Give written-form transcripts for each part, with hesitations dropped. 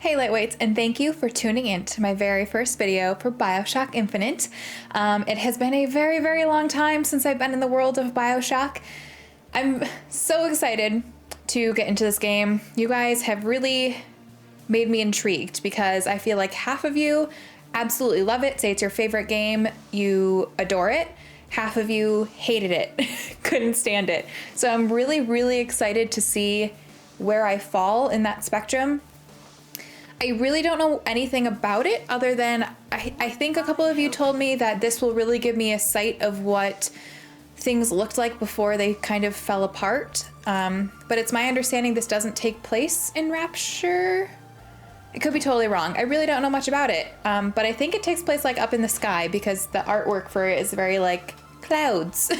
Hey Lightweights, and thank you for tuning in to my very first video for BioShock Infinite. It has been a very, very long time since I've been in the world of BioShock. I'm so excited to get into this game. You guys have really made me intrigued because I feel like half of you absolutely love it, say it's your favorite game, you adore it. Half of you hated it, couldn't stand it. So I'm really, really excited to see where I fall in that spectrum. I really don't know anything about it other than I think a couple of you told me that this will really give me a sight of what things looked like before they kind of fell apart. But it's my understanding this doesn't take place in Rapture. I could be totally wrong. I really don't know much about it. But I think it takes place like up in the sky because the artwork for it is very like clouds,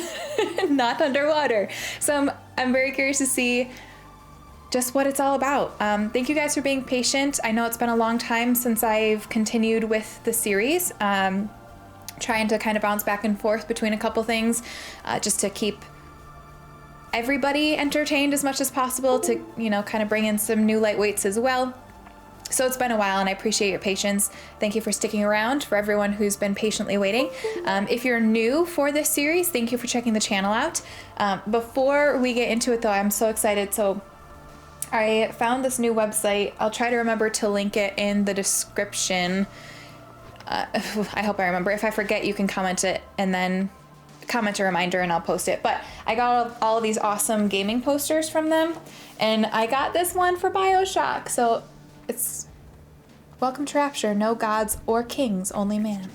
not underwater. So I'm very curious to see just what it's all about. Thank you guys for being patient. I know it's been a long time since I've continued with the series, trying to kind of bounce back and forth between a couple things, just to keep everybody entertained as much as possible to, you know, kind of bring in some new lightweights as well. So it's been a while and I appreciate your patience. Thank you for sticking around, for everyone who's been patiently waiting. If you're new for this series, thank you for checking the channel out. Before we get into it though, I'm so excited. So I found this new website. I'll try to remember to link it in the description. I hope I remember. If I forget, you can comment it and then comment a reminder and I'll post it. But I got all of these awesome gaming posters from them and I got this one for BioShock. So it's welcome to Rapture, no gods or kings, only man.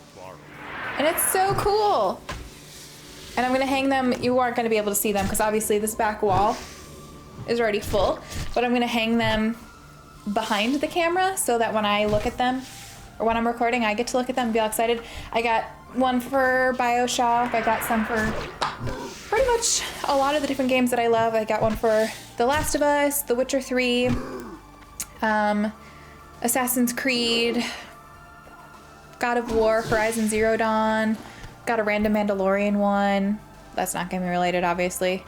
And it's so cool. And I'm gonna hang them, you aren't gonna be able to see them because obviously this back wall is already full, but I'm gonna hang them behind the camera so that when I look at them or when I'm recording, I get to look at them and be all excited. I got one for BioShock, I got some for pretty much a lot of the different games that I love. I got one for The Last of Us, The Witcher 3, Assassin's Creed, God of War, Horizon Zero Dawn, got a random Mandalorian one. That's not gaming related, obviously.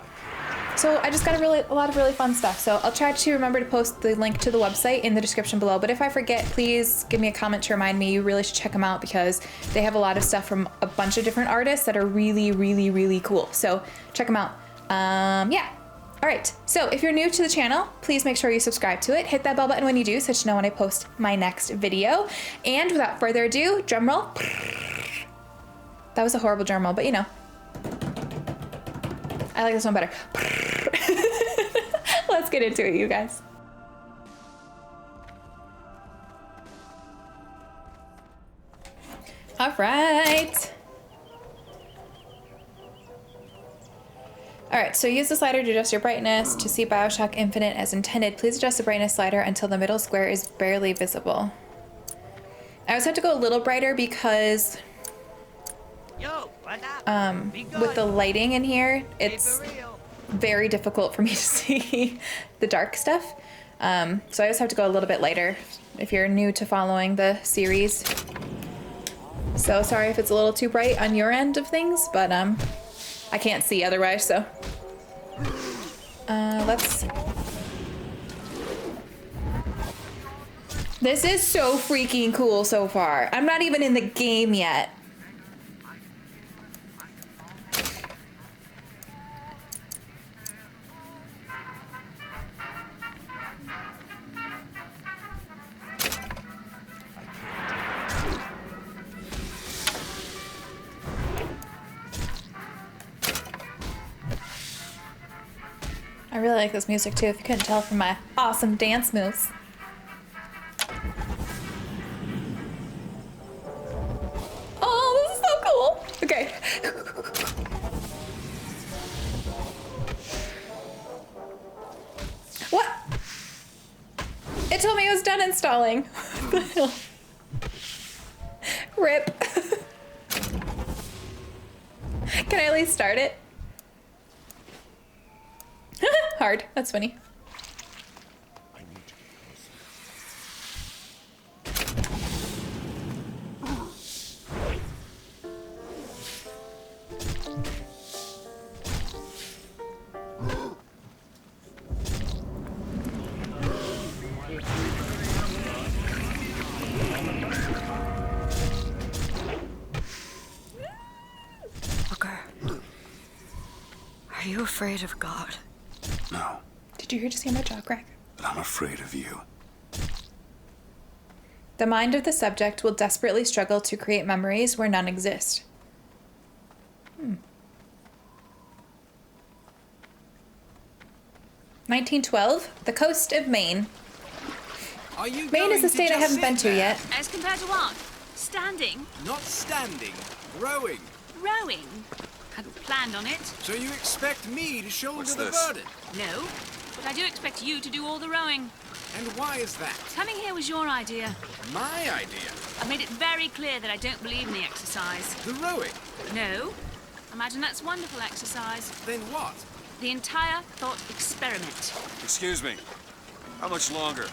So I just got a lot of really fun stuff. So I'll try to remember to post the link to the website in the description below. But if I forget, please give me a comment to remind me. You really should check them out because they have a lot of stuff from a bunch of different artists that are really, really, really cool. So check them out. Yeah. All right. So if you're new to the channel, please make sure you subscribe to it. Hit that bell button when you do so that you know when I post my next video. And without further ado, drum roll. That was a horrible drum roll, but you know. I like this one better. Let's get into it, you guys. All right. All right, so use the slider to adjust your brightness. To see BioShock Infinite as intended, please adjust the brightness slider until the middle square is barely visible. I always have to go a little brighter because with the lighting in here, it's very difficult for me to see the dark stuff. So I just have to go a little bit lighter if you're new to following the series. So sorry if it's a little too bright on your end of things, but I can't see otherwise, so. This is so freaking cool so far. I'm not even in the game yet. I really like this music too, if you couldn't tell from my awesome dance moves. Oh, this is so cool. Okay. What? It told me it was done installing. Rip. Can I at least start it? Hard. That's funny. you afraid of God? No, Did you just hear my jaw crack? but I'm afraid of you. The mind of the subject will desperately struggle to create memories where none exist. 1912, the coast of Maine. Are you Maine is going a state I just haven't been sit to there? yet. As compared to what? Standing? Not standing, rowing. Rowing? Hadn't planned on it. So you expect me to shoulder What's the this? burden? No. But I do expect you to do all the rowing. And why is that? Coming here was your idea. My idea. I made it very clear that I don't believe in the exercise. The rowing. No. Imagine that's wonderful exercise. Then what? The entire thought experiment. Excuse me. How much longer?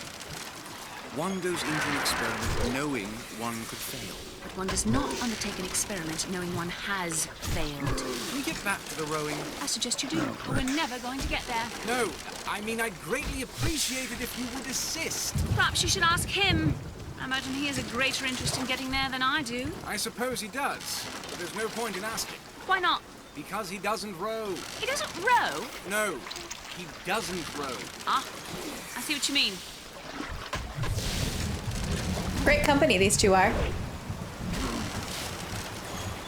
One goes into an experiment knowing one could fail. But one does not undertake an experiment knowing one has failed. Can we get back to the rowing? I suggest you do, but we're never going to get there. No, I mean I'd greatly appreciate it if you would assist. Perhaps you should ask him. I imagine he has a greater interest in getting there than I do. I suppose he does, but there's no point in asking. Why not? Because he doesn't row. He doesn't row. No, he doesn't row. Ah, I see what you mean. Great company these two are.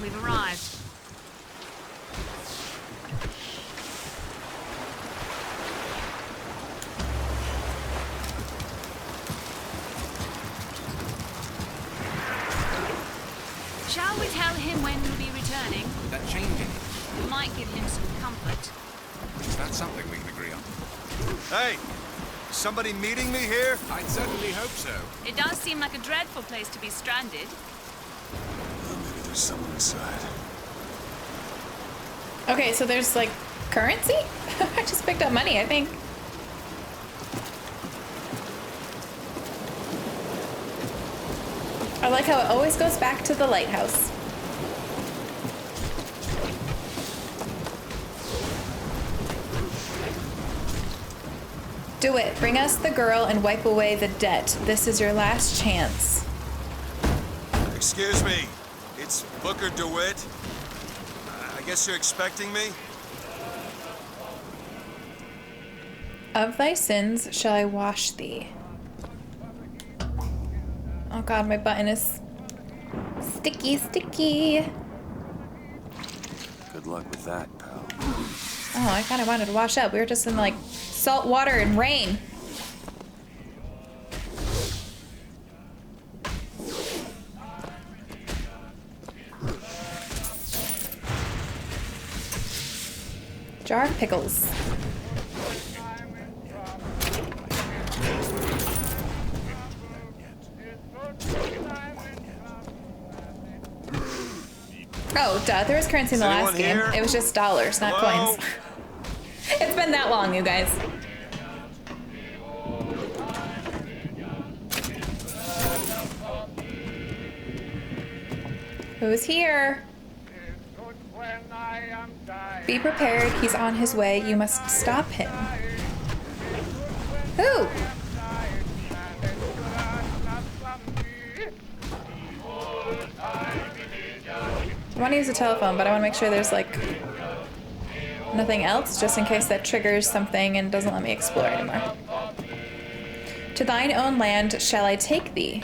We've arrived. Shall we tell him when we'll be returning? That changing. It might give him some comfort. Is that something we can agree on? Hey! Is somebody meeting me here? I'd certainly hope so. It does seem like a dreadful place to be stranded. Maybe there's someone inside. Okay, so there's like currency? I just picked up money, I think. I like how it always goes back to the lighthouse. Do it. Bring us the girl and wipe away the debt. This is your last chance. Excuse me. It's Booker DeWitt. I guess you're expecting me? Of thy sins shall I wash thee. Oh god, my button is sticky, sticky. Good luck with that, pal. Oh, I kind of wanted to wash up. We were just in like salt water and rain. Jar of pickles. Oh, duh. There was currency in the last game. Anyone here? It was just dollars, not Hello? coins. It's been that long, you guys. Who's here? Be prepared. He's on his way. You must stop him. Who? I want to use a telephone, but I want to make sure there's like nothing else, just in case that triggers something and doesn't let me explore anymore. To thine own land shall I take thee.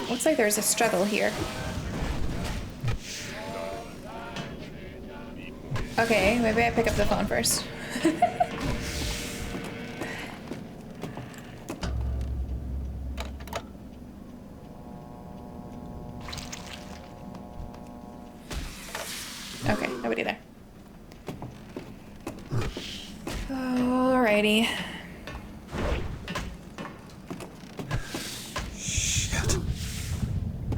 Looks like there's a struggle here. Okay, maybe I pick up the phone first. Okay, nobody there. Alrighty. Shit.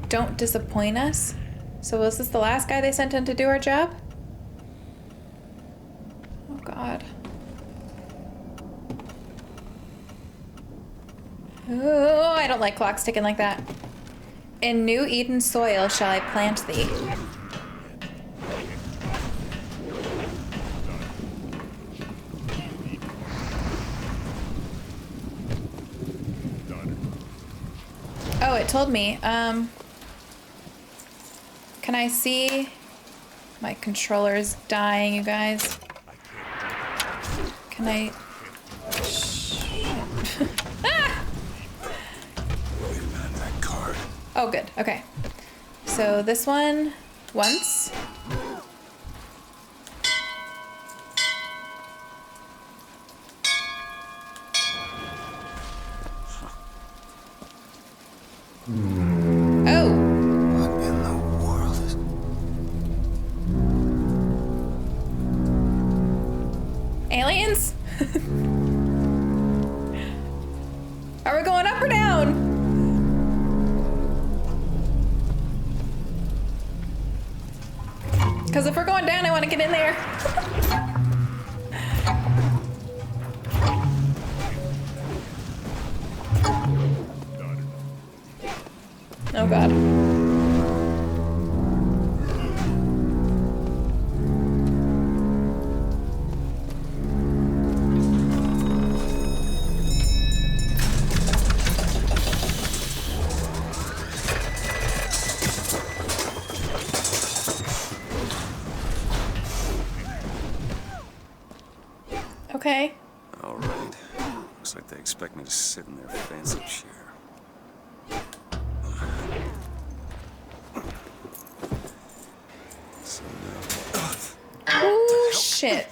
Don't disappoint us. So was this the last guy they sent in to do our job? Oh god. Oh, I don't like clocks ticking like that. In New Eden soil shall I plant thee. Oh, it told me. Can I see My controller is dying, you guys. Can I... Ah! Wait a minute, that card. Oh, good. Okay. So this one, once. Oh! What in the world is... Aliens? Are we going up or down? Because if we're going down, I want to get in there. Oh God. Okay. All right. Looks like they expect me to sit in their fancy chair. So now... Oh shit.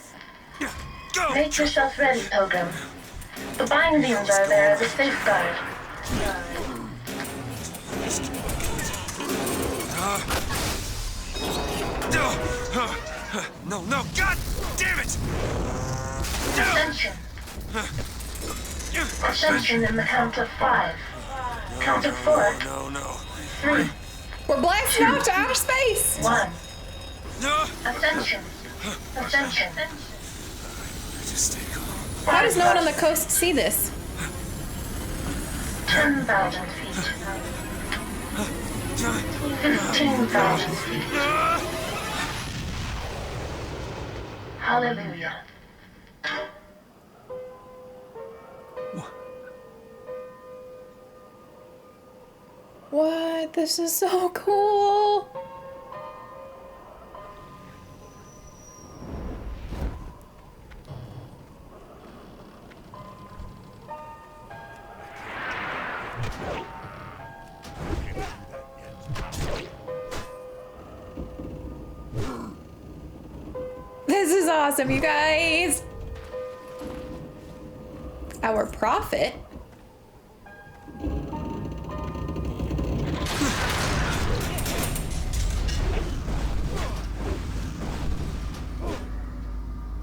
Go! Make yourself ready, Pilgrim. The bindings are there as a safeguard. No, no, God damn it! Ascension. Ascension in the count of 5. Count of 4. No, no. 3. We're blasting off to outer space. 1. No! Ascension. Ascension. Just stay calm. How does no one on the coast see this? 10,000 feet. 15,000 feet. Hallelujah. What? This is so cool. This is awesome, you guys. Our prophet.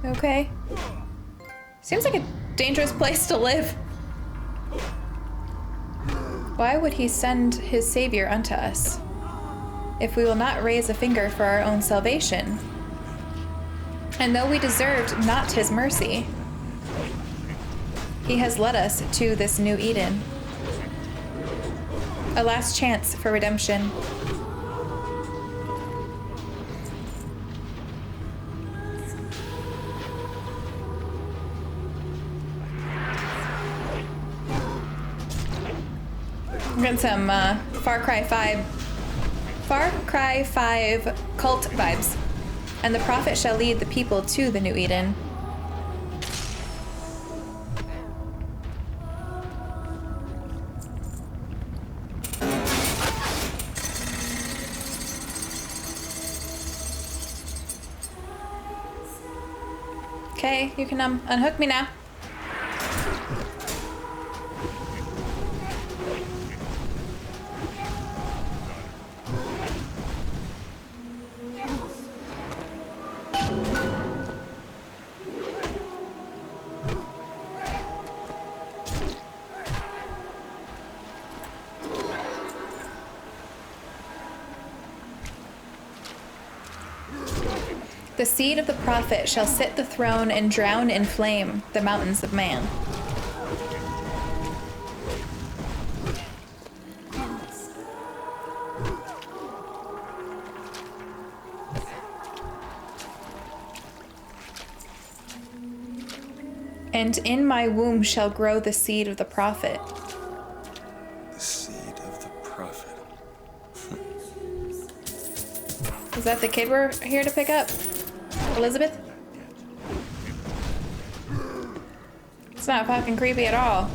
Okay. Seems like a dangerous place to live. Why would he send his savior unto us, if we will not raise a finger for our own salvation? And though we deserved not his mercy, he has led us to this new Eden. A last chance for redemption. I'm getting some Far Cry 5 cult vibes. And the prophet shall lead the people to the new Eden. Okay, you can unhook me now. The seed of the prophet shall sit the throne and drown in flame the mountains of man. And in my womb shall grow the seed of the prophet. The seed of the prophet. Is Is that the kid we're here to pick up? Elizabeth? It's not fucking creepy at all.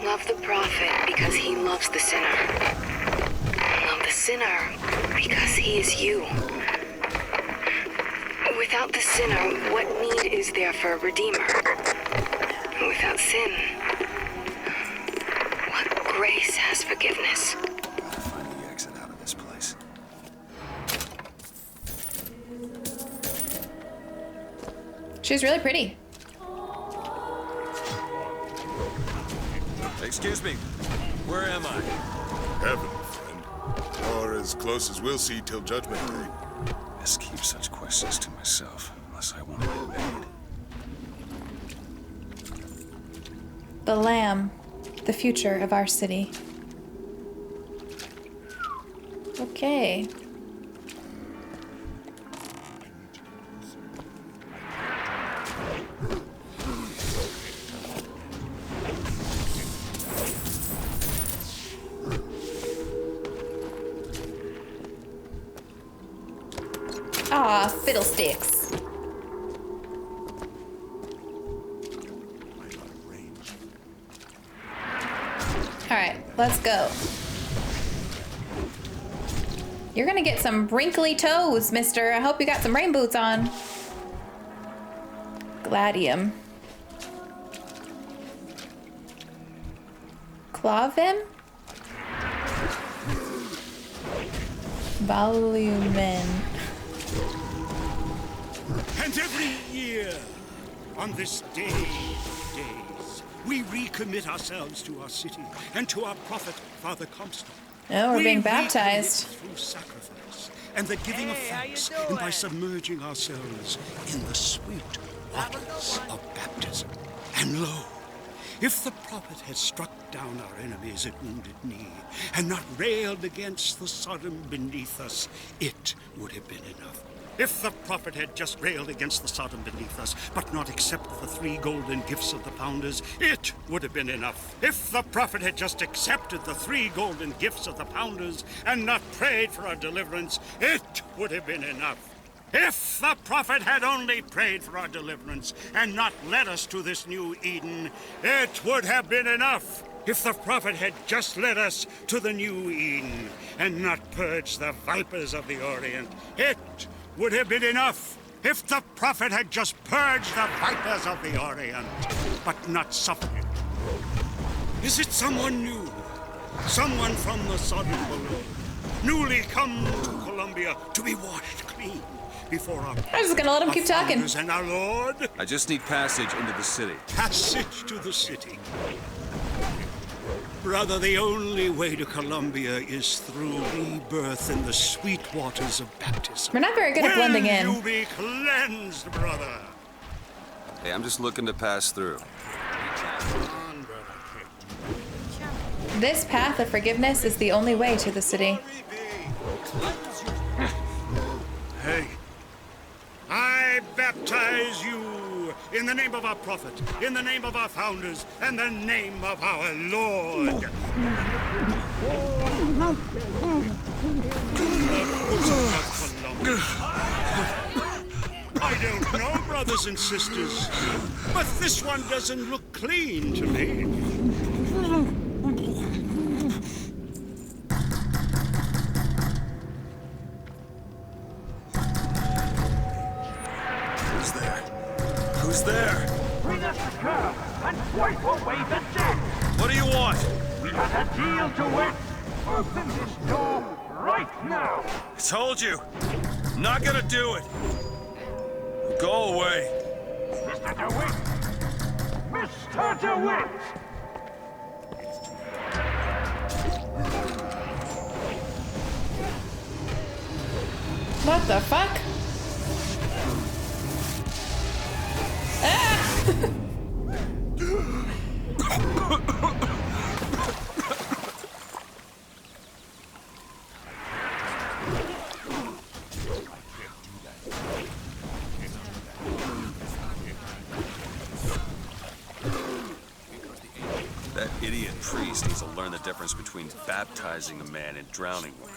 Love the prophet because he loves the sinner. Love the sinner because he is you. Without the sinner, what need is there for a redeemer? Without sin, what grace has forgiveness? Gotta find the exit out of this place. She's really pretty. Excuse me, where am I? Heaven, friend. Or as close as we'll see till Judgment Day. Best keep such questions to myself, unless I want to get paid. The Lamb, the future of our city. Okay. Ah, fiddlesticks. Alright, let's go. You're gonna get some wrinkly toes, mister. I hope you got some rain boots on. Gladium. Clavim? Volumen. And every year, on this day of days, we recommit ourselves to our city and to our prophet, Father Comstock. Oh, we're being We baptized. recommit through sacrifice and the giving of thanks, and by submerging ourselves in the sweet waters of baptism. And lo, if the prophet had struck down our enemies at wounded knee and not railed against the Sodom beneath us, it would have been enough. If the prophet had just railed against the Sodom beneath us, but not accepted the 3 golden gifts of the pounders, it would have been enough. If the prophet had just accepted the 3 golden gifts of the pounders and not prayed for our deliverance, it would have been enough. If the prophet had only prayed for our deliverance and not led us to this new Eden, it would have been enough. If the prophet had just led us to the new Eden and not purged the vipers of the Orient, it would have been enough. If the prophet had just purged the vipers of the Orient, but not suffered it. Is it someone new? Someone from the Sodom below, newly come to Columbia to be washed clean before our I'm just gonna let him keep talking. founders and our Lord? I just need passage into the city. Passage to the city. Brother, the only way to Columbia is through rebirth in the sweet waters of baptism. We're not very good at blending in. Will you be cleansed, brother? Hey, I'm just looking to pass through. This path of forgiveness is the only way to the city. Hey, I baptize you in the name of our prophet, in the name of our founders, and the name of our Lord. I don't know, brothers and sisters, but this one doesn't look clean to me. Who's there? Who's there? Bring us the curb and wipe away the debt. What do you want? We had a deal to win. Open this door right now. I told you. I'm not gonna do it. Go away. Mr. DeWitt. Mr. DeWitt. What the fuck? Ah! priest needs to learn the difference between baptizing a man and drowning one.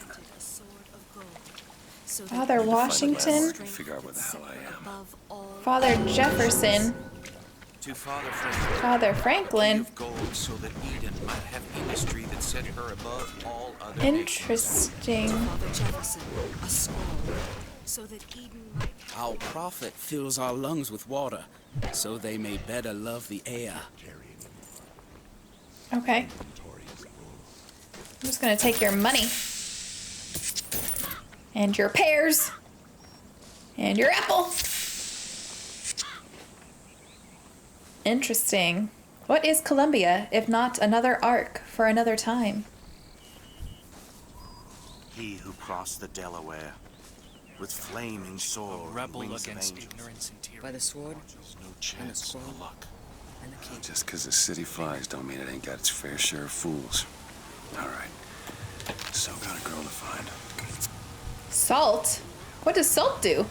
Father Washington, Figure out where the hell I am. Father Jefferson, To Father Franklin. Father Franklin. Of gold so that Eden might have industry that set her above all other Interesting. Father Jefferson, a scroll, so that Eden might... Our prophet fills our lungs with water, so they may better love the air. Okay. I'm just gonna take your money. And your pears. And your apple. Interesting. What is Columbia, if not another ark for another time? He who crossed the Delaware with flaming sword, rebel wings against of angels. ignorance and tyranny. By the sword No chance scroll. of luck. and the king. Just because the city flies don't mean it ain't got its fair share of fools. All right. Still got a girl to find. Salt? What does salt do?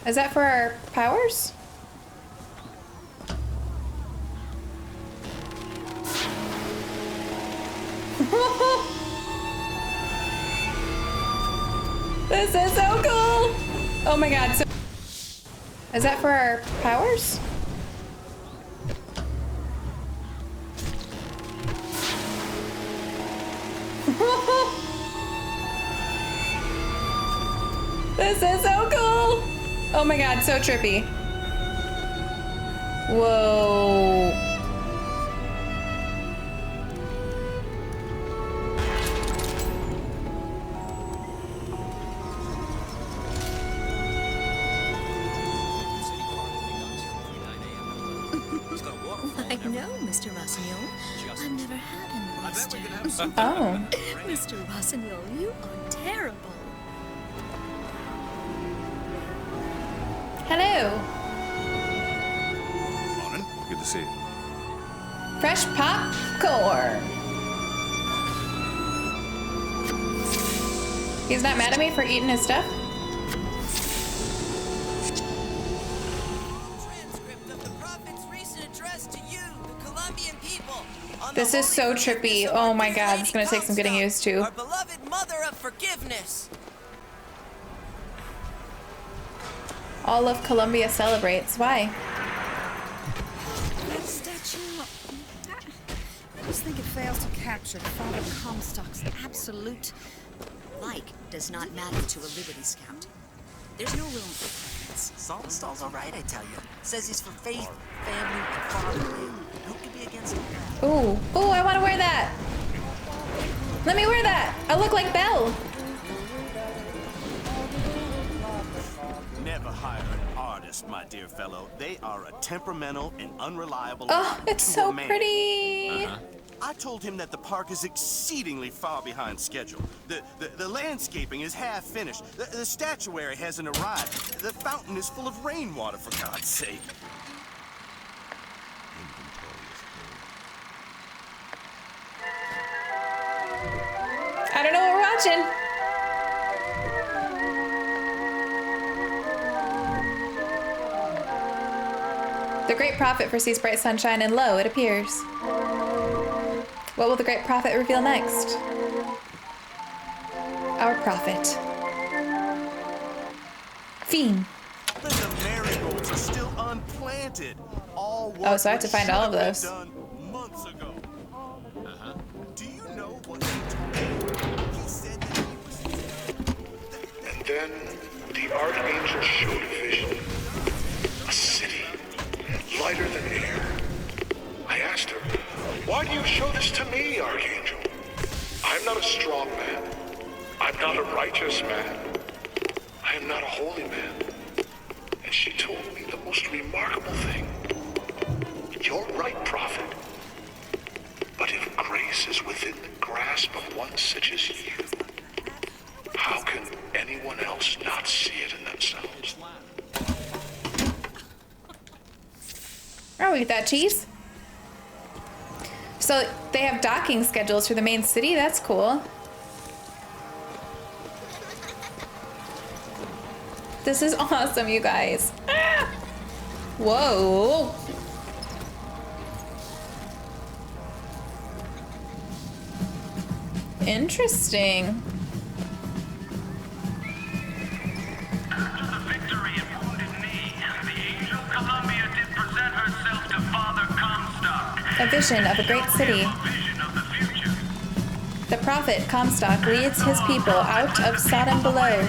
Is that for our powers? This is so cool! Oh my god, so... Is that for our powers? This is so cool! Oh my god, so trippy. Whoa. I know, Mr. Rossignol. I've never had an oyster. Oh. Mr. Rossignol, you are terrible. Hello. Morning. Good to see you. Fresh popcorn. He's not mad at me for eating his stuff? This is so trippy. Oh my god, it's gonna take some getting used to. Our beloved mother of forgiveness. All of Columbia celebrates. Why? That statue, I just think it fails to capture Father Comstock's absolute Like does not matter to a Liberty Scout. There's no room for preference. Saltonstall's alright, I tell you. Says he's for faith, family, and fatherland. Who could be against all that? Ooh, ooh, I want to wear that. Let me wear that. I look like Belle. Never hire an artist, my dear fellow. They are a temperamental and unreliable. Oh, it's to so a man. pretty. I told him that the park is exceedingly far behind schedule. The landscaping is half finished. The statuary hasn't arrived. The fountain is full of rainwater, for God's sake. I don't know what we're watching. The great prophet foresees bright sunshine, and lo, it appears. What will the great prophet reveal next? Our prophet. Fiend. The marigolds are still unplanted. All Oh, so I have to find all of those. done months ago. Do you know what he told me? He said that he was. And then the Archangel showed a vision. A city, lighter than air. I asked her, why do you show this to me, Archangel? I'm not a strong man. I'm not a righteous man. I am not a holy man. And she told me the most remarkable thing. You're right, prophet. But if grace is within the grasp of one such as you, how can anyone else not see it in themselves? I'll eat that cheese. So they have docking schedules for the main city. That's cool. This is awesome, you guys. Ah! Whoa. Interesting. After the victory at Wounded Knee, the Angel Columbia did present herself to Father Comstock. A vision of a great city. The prophet Comstock leads his people out of Sodom below.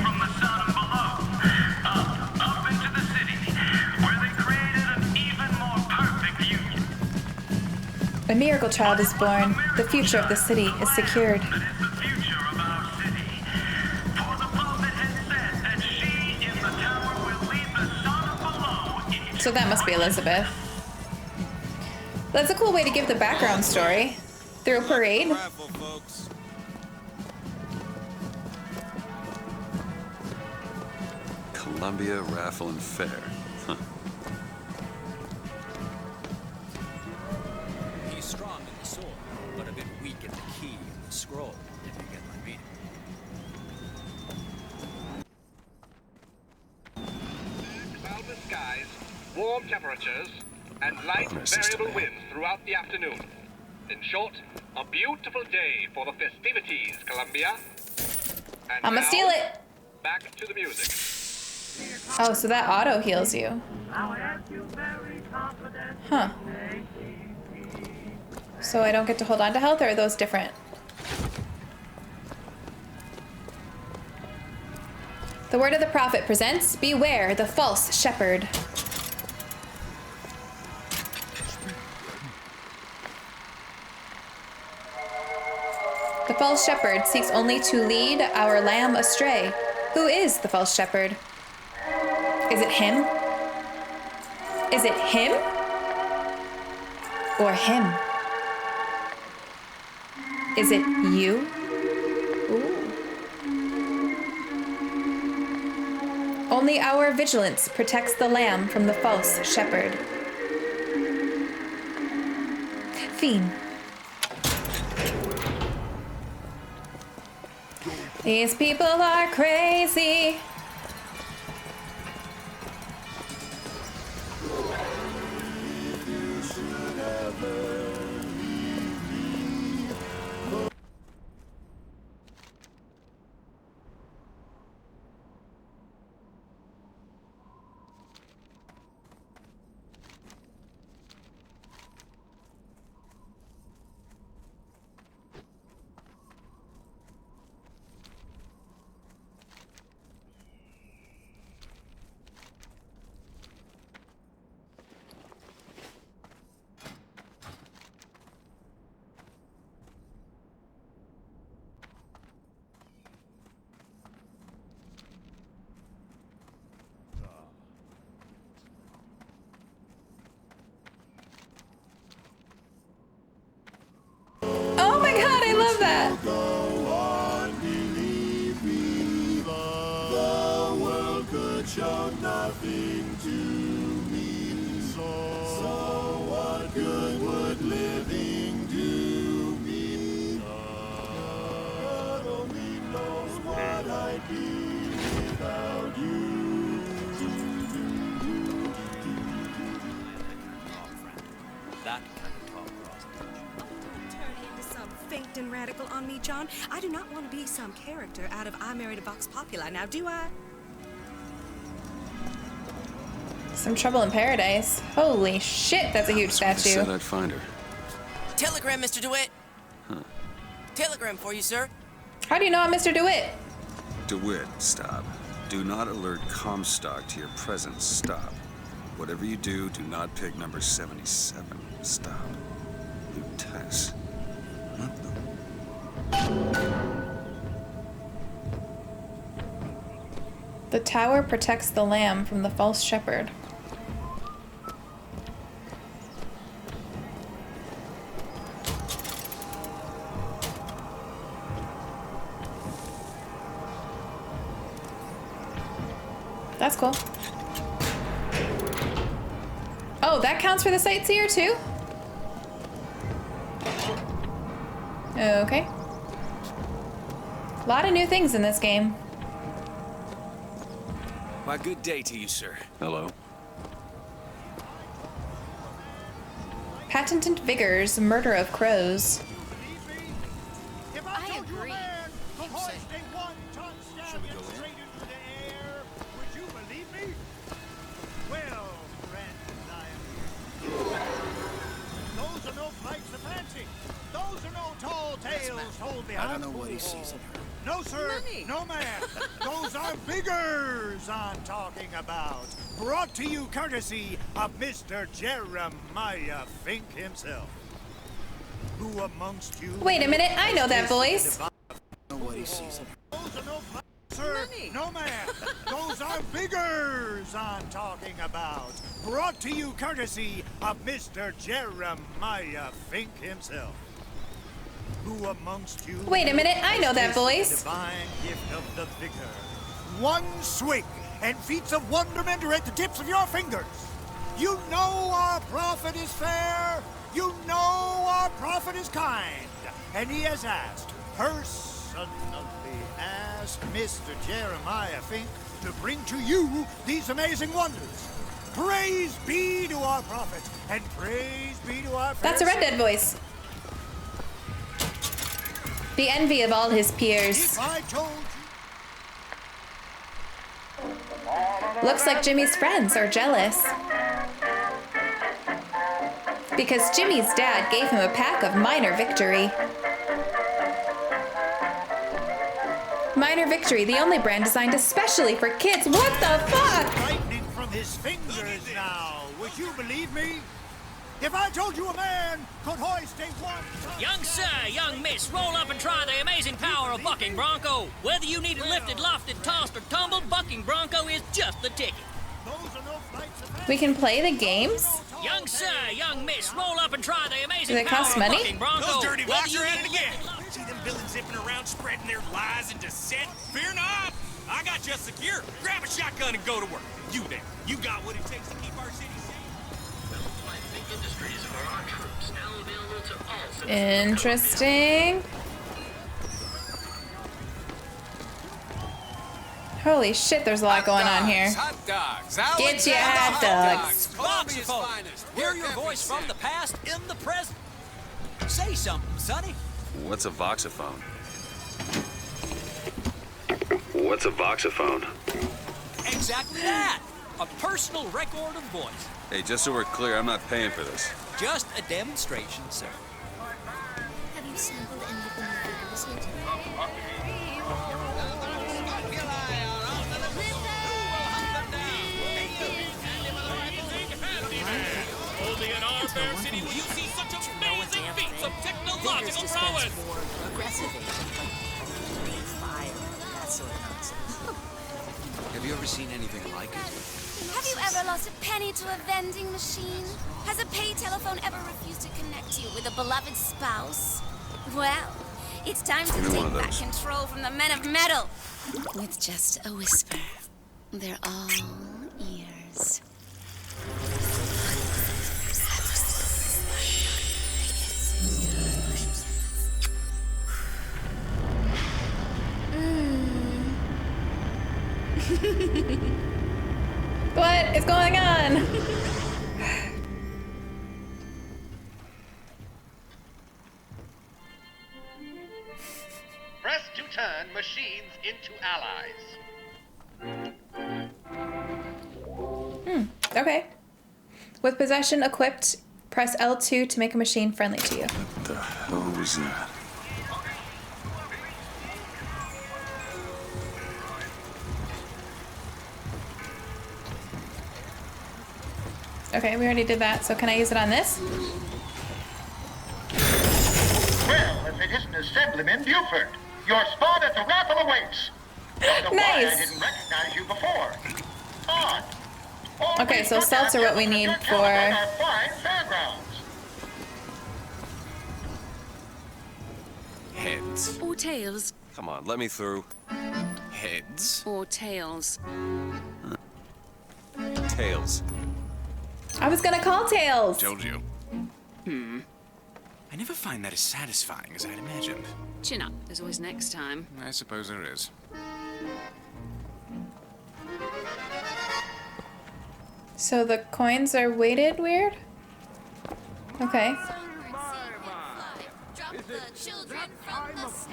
Up into the city, where they created an even more perfect union. A miracle child is born. The future of the city is secured. So that must be Elizabeth. That's a cool way to give the background story. Through a parade. Raffle, folks. Columbia Raffle and Fair. Huh. He's strong in the sword, but a bit weak in the key and the scroll, if you get my meaning. Cloudless skies, warm temperatures, and light variable winds throughout the afternoon. In short, a beautiful day for the festivities, Columbia. And I'ma now, steal it. Back to the music. Oh, so that auto heals you. Huh. So I don't get to hold on to health, or are those different? The word of the prophet presents, beware the false shepherd. The false shepherd seeks only to lead our lamb astray. Who is the false shepherd? Is it him? Is it him? Or him? Is it you? Ooh. Only our vigilance protects the lamb from the false shepherd. Fiend. These people are crazy. Oh my god, I love that! Show nothing to me. So what good would living do me? God only knows what I'd be without you. That kind of talk prostitution. Turn into some faint and radical on me, John. I do not want to be some character out of I Married a Vox Populi, now do I? Some trouble in paradise. Holy shit, that's a huge statue. Said I'd find her. Telegram, Mr. DeWitt. Huh. Telegram for you, sir. How do you know I'm Mr. DeWitt? DeWitt, stop. Do not alert Comstock to your presence. Stop. Whatever you do, do not pick number 77. Stop. You Tess. What The tower protects the lamb from the false shepherd. That's cool. Oh, that counts for the sightseer too? Okay. A lot of new things in this game. Why, good day to you, sir. Hello. Patent Vigors, murder of crows. I agree. Should we go in? Would you believe me? Well, friends, I am here. Those are no flights of fancy. Those are no tall tales told behind. I don't know what he sees in her. No, sir. Money. No, ma'am. Those are biggers I'm talking about. Brought to you courtesy of Mr. Jeremiah Fink himself. Who amongst you... Wait a minute, I know that voice. I don't know what he sees in her. Those are no flights, sir. Money. No, ma'am. Those are biggers I'm talking about. Brought to you courtesy of Mr. Jeremiah Fink himself. Who amongst you... Wait a minute, I know that voice. Divine gift of the vicar. One swing, and feats of wonderment are at the tips of your fingers. You know our prophet is fair. You know our prophet is kind. And he has asked, personally asked Mr. Jeremiah Fink to bring to you these amazing wonders. Praise be to our prophet, and praise be to our... That's a Red Dead voice. The envy of all his peers. If I told you... Looks like Jimmy's friends are jealous. Because Jimmy's dad gave him a pack of Minor Victory. Minor Victory, the only brand designed especially for kids. What the fuck? Lightning from his fingers now. Would you believe me? If I told you a man could hoist a one... Young sir, young miss, roll up and try the amazing power of Bucking Bronco. Whether you need it lifted, lofted, tossed, or tumbled, Bucking Bronco is just the ticket. We can play the games? Young sir, young miss, roll up and try the amazing Does it power cost of money? Bucking Bronco. Those dirty Whether rocks you are need at it again. See them villains zipping around, spreading their lies and dissent? Fear not. I got you secure. Grab a shotgun and go to work. You there. You got what it takes to keep our city safe. Industries for our troops, now available to all. Interesting. Holy shit, there's a lot going on here. Hot dogs. Get your hot dogs. Columbia's finest. Hear your voice from the past in the present. Say something, Sonny. What's a voxophone? What's a voxophone? Exactly that. A personal record of voice. Hey, just so we're clear, I'm not paying for this. Just a demonstration, sir. Have you sampled any of the new figures here today? Only in our fair city will you see such amazing feats of technological prowess. More aggressive, like fire, that sort of nonsense. Have you ever seen anything like it? Have you ever lost a penny to a vending machine? Has a pay telephone ever refused to connect you with a beloved spouse? Well, it's time to take back control from the men of metal. With just a whisper. They're all ears. What is going on? Press to turn machines into allies. Okay. With possession equipped, press L2 to make a machine friendly to you. What the hell was that? Okay, we already did that, so can I use it on this? Well, if it isn't Assemblyman Buford, your spot at the raffle awaits. Why I didn't recognize you before. Odd. Okay, so salts are what we need for... Our fine fairgrounds. Heads. Or tails. Come on, let me through. Heads. Or tails. Tails. I was gonna call tails. Told you. I never find that as satisfying as I'd imagined. Chin up. There's always next time. I suppose there is. So the coins are weighted weird? Okay. Is the children from the sky.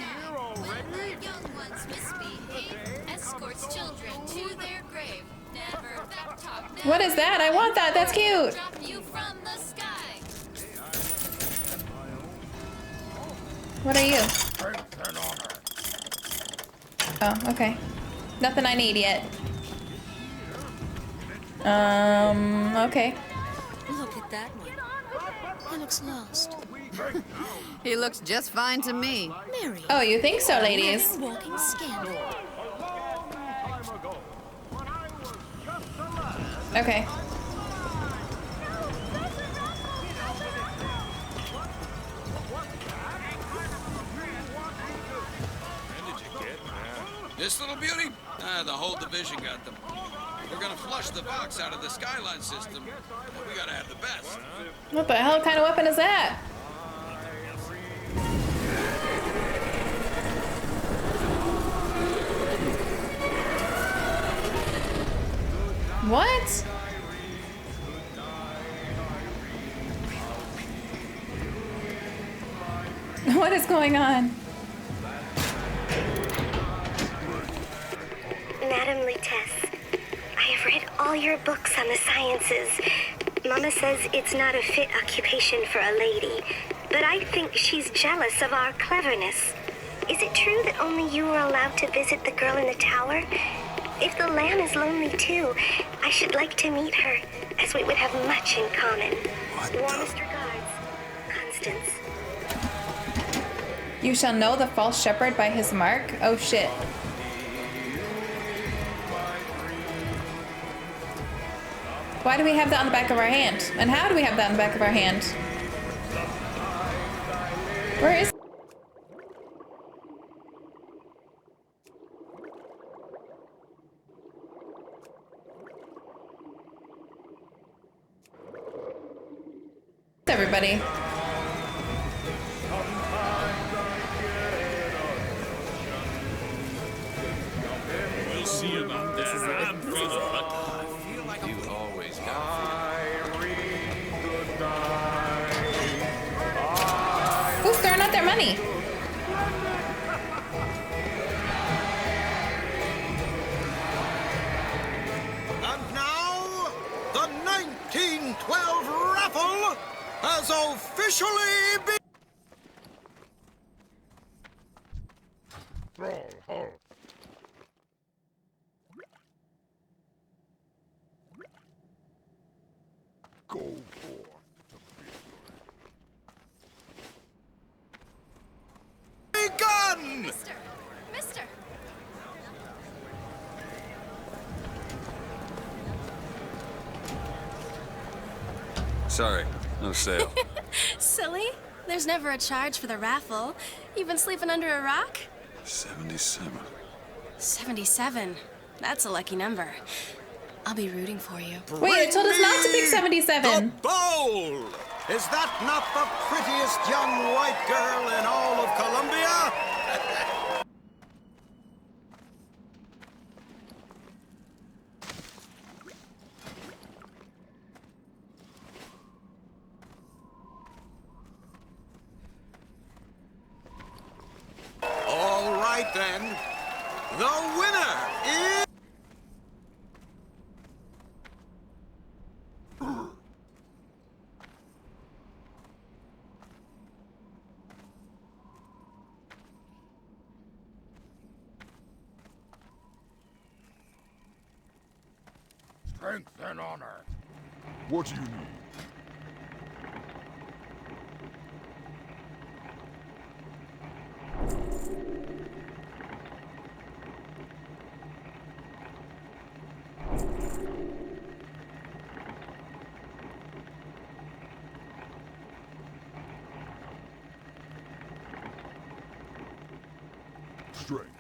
When the young ones misbehave, escorts children to their grave. Never back talk, never What is that? I want that. That's cute. drop you from the sky. What are you? Oh, okay. Nothing I need yet. Okay. Look at that one. He looks lost. He looks just fine to me. Mary. Oh, you think so, ladies? Walking scandal. Okay. This little beauty? The whole division got them. We're gonna flush the Vox out of the Skyline system. We gotta have the best. What the hell kind of weapon is that? What? What is going on? Madam Lutece, I have read all your books on the sciences. Mama says it's not a fit occupation for a lady, but I think she's jealous of our cleverness. Is it true that only you were allowed to visit the girl in the tower? If the lamb is lonely too, I should like to meet her, as we would have much in common. Warmest regards, Constance. You shall know the false shepherd by his mark? Oh shit. Why do we have that on the back of our hand? And how do we have that on the back of our hand? Where is... everybody? We'll see about that. I'm gonna You always got Who's throwing out their money? And now, the 1912 raffle has officially been... Go for begun! Mister! Sorry, no sale. Silly. There's never a charge for the raffle. You've been sleeping under a rock? 77. 77. That's a lucky number. I'll be rooting for you. Wait, it told us not to pick 77. Bowl! Is that not the prettiest young white girl in all of Columbia? All right then. The winner is... strength and honor. What do you need? Strength.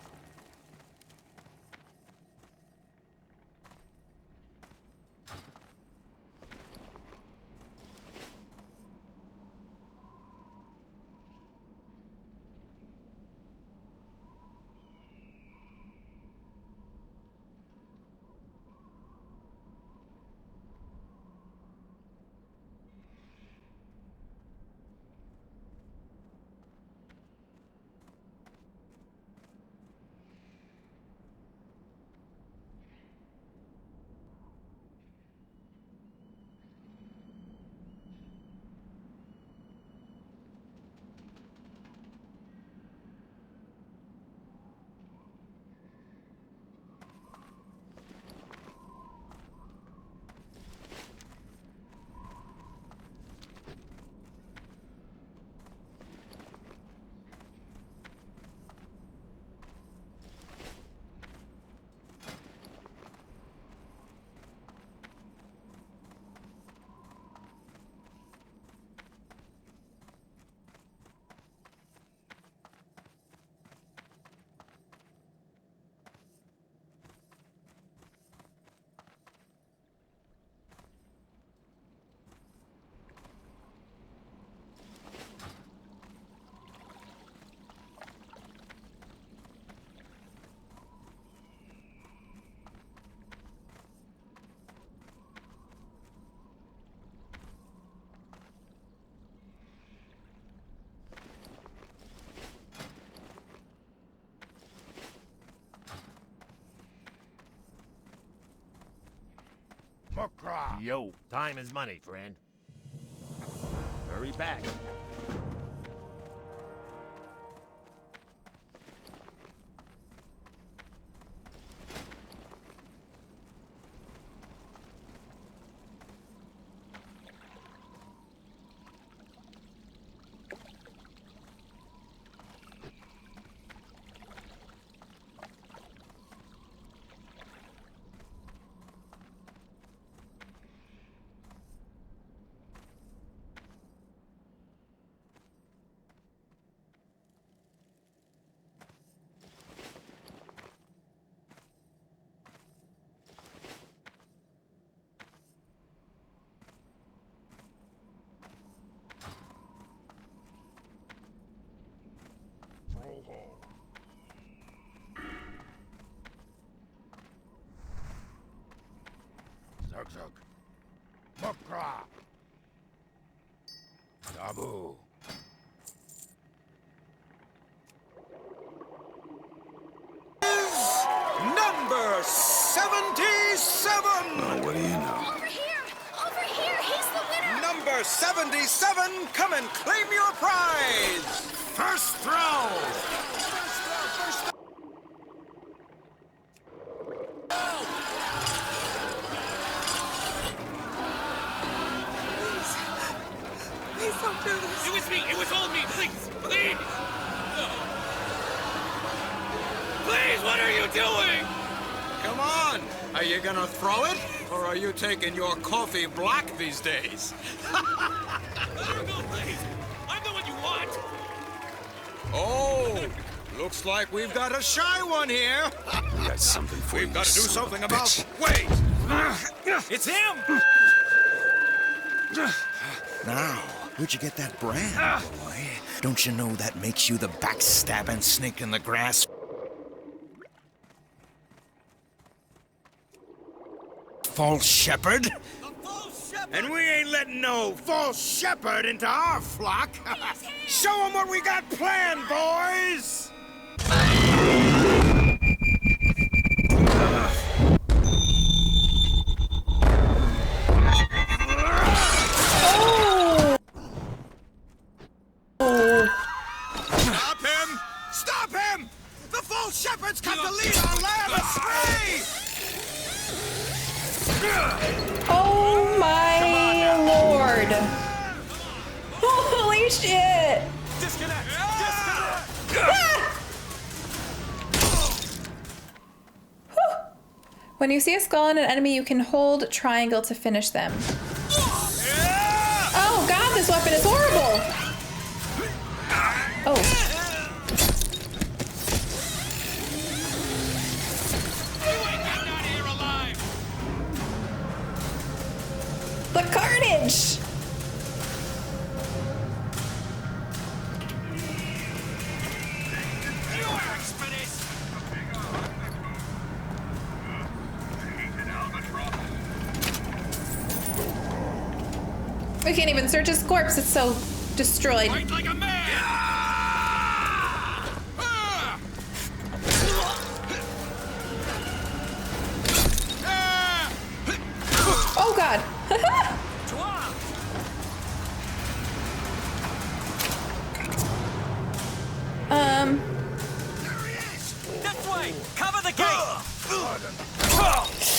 Yo, time is money, friend. Hurry back. Zug. Mukra. Dabu. Number 77! Oh, what do you know? Over here! Over here! He's the winner! Number 77, come and claim your prize! First throw! Please don't do this. It was me! It was all me! Please! Please! Please, what are you doing? Come on! Are you gonna throw it? Or are you taking your coffee black these days? No, please! I'm the one you want! Oh! Looks like we've got a shy one here! We got something for you. We've got to do son of a something about... bitch. Wait! It's him! Now, where'd you get that brand, boy? Don't you know that makes you the backstabbing snake in the grass? False shepherd? And we ain't letting no false shepherd into our flock. Show them what we got planned, boys! Stop him! Stop him! The false shepherd's got the lead on lamb astray! Oh my lord. Holy shit. Disconnect! When you see a skull in an enemy, you can hold triangle to finish them. Oh god, this weapon is horrible. Oh. The carnage! We can't even search his corpse, it's so destroyed. Fight like a man! Oh god! This way! Cover the gate!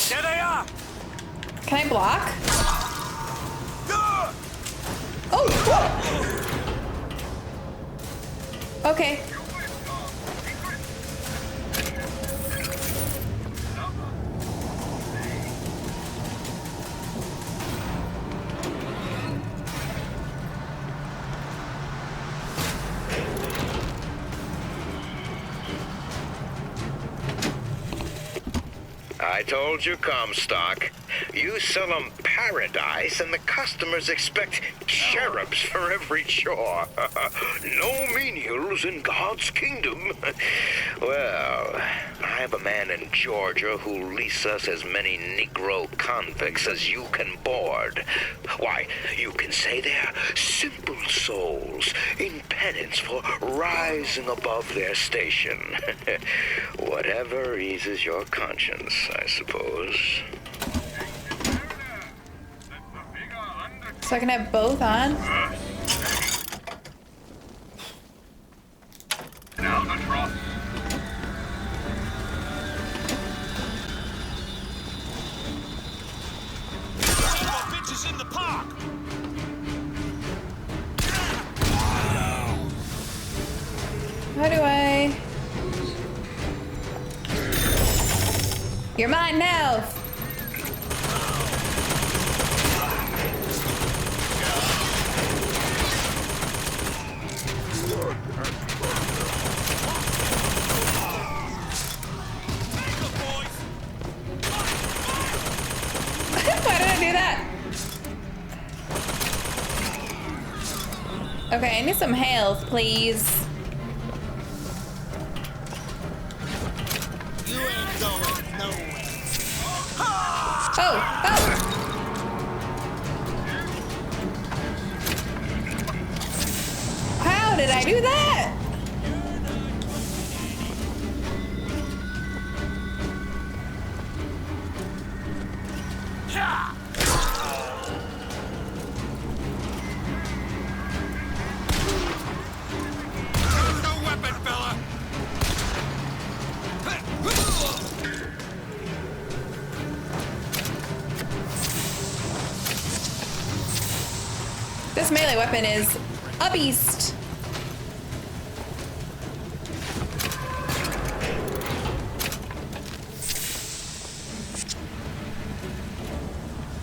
There they are! Can I block? Oh! Whoa. Okay. I told you, Comstock. You sell them paradise, and the customers expect cherubs for every chore. No menials in God's kingdom. Well, I have a man in Georgia who'll lease us as many Negro convicts as you can board. Why, you can say they're simple souls in penance for rising above their station. Whatever eases your conscience, I suppose. So I can have both on? Albatross. Bitches in the park. How do I? You're mine now. Why did I do that? Okay, I need some health, please. You ain't going nowhere. Oh, oh! How did I do that? No weapon, fella. This melee weapon is a beast.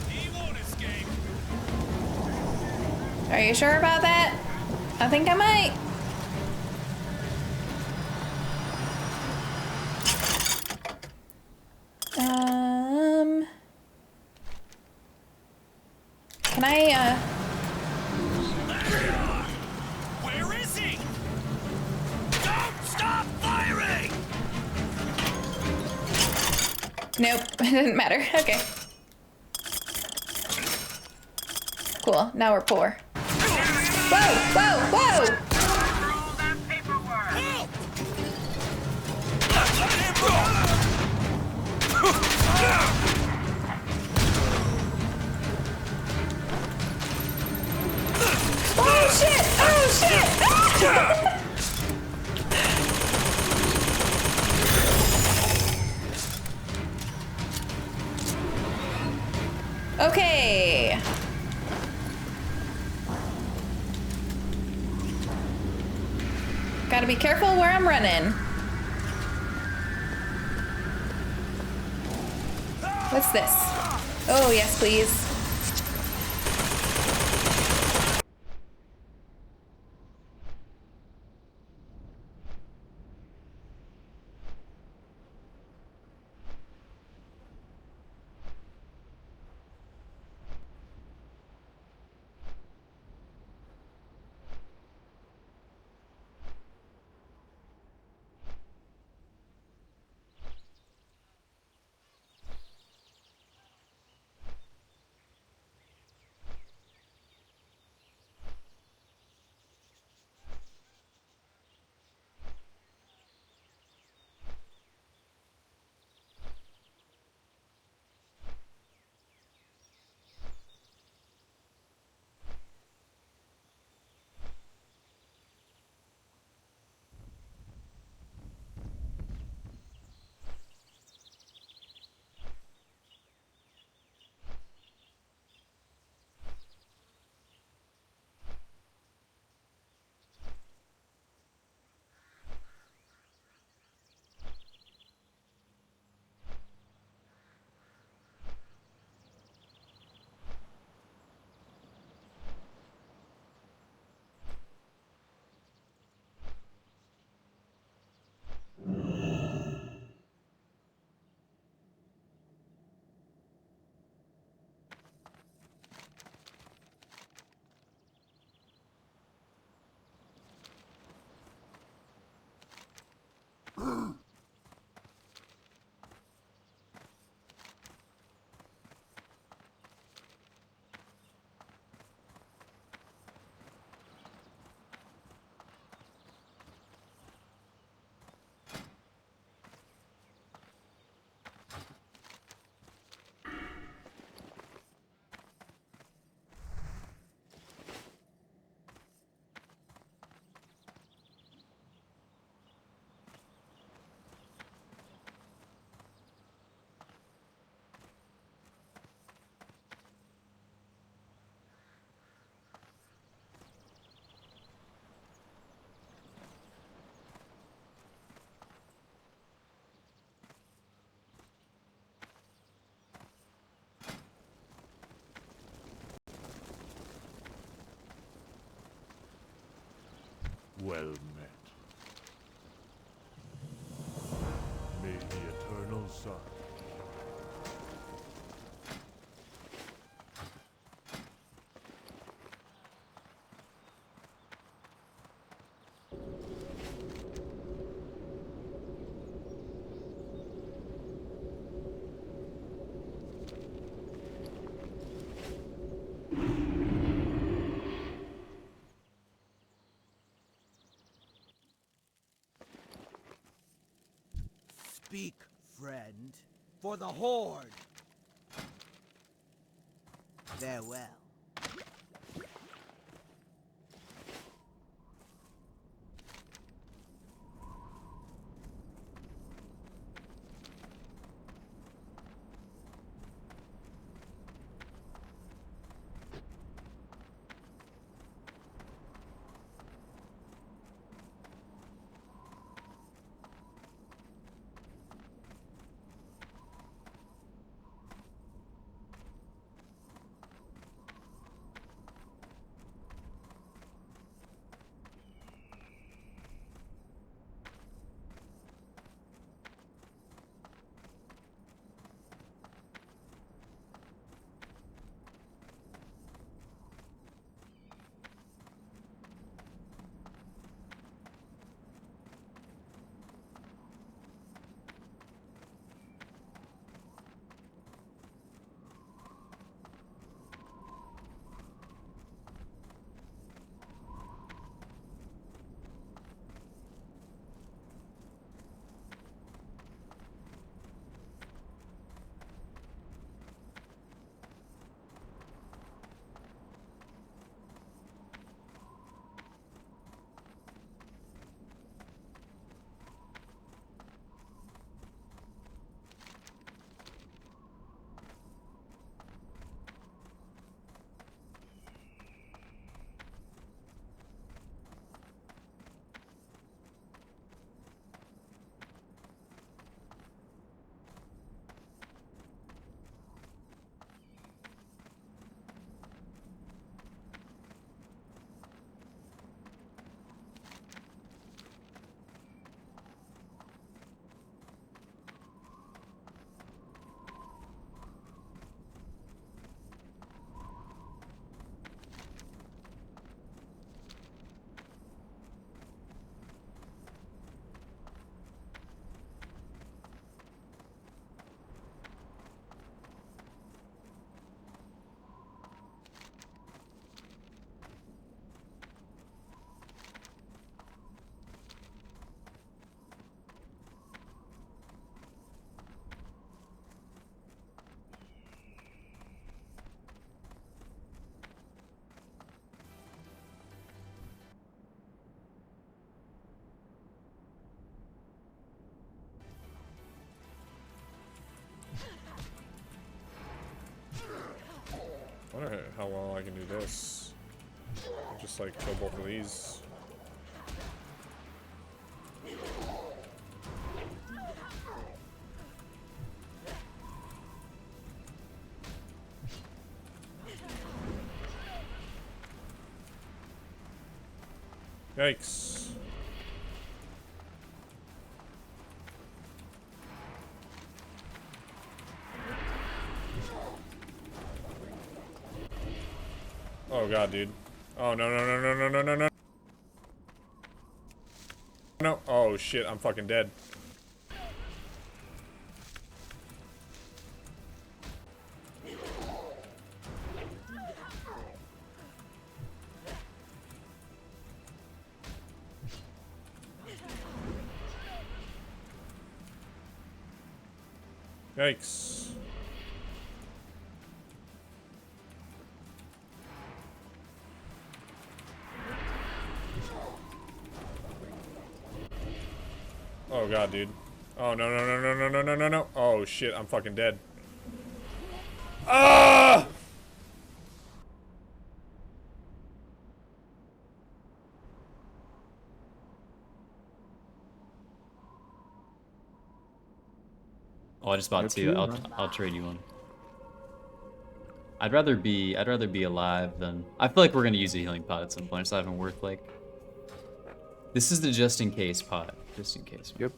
He won't escape. Are you sure about that? I think I might. Can I, Where is he? Don't stop firing! Nope, it didn't matter. Okay. Cool, now we're poor. Whoa, whoa, whoa! Oh shit! Oh shit! Okay. Gotta be careful where I'm running. What's this? Oh, yes, please. Well met. May the eternal sun. Speak, friend, for the Horde. Farewell. I wonder how well I can do this. I'll just like kill both of these. Yikes. Oh god, dude. Oh no no no no no no no no. No. Oh shit, I'm fucking dead. Yikes. Oh god, dude. Oh no no no no no no no no no. Oh shit, I'm fucking dead. Ah! Oh, I just bought two. I'll trade you one. I'd rather be alive than. I feel like we're gonna use a healing pot at some point. It's not even worth like This is the just in case pot. Just in case. Yep.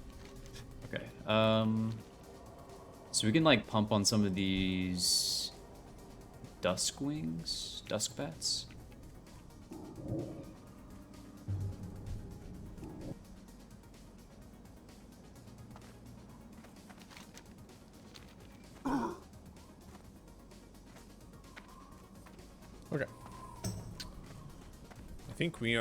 Okay. So we can like pump on some of these dusk wings, dusk bats. Okay. I think we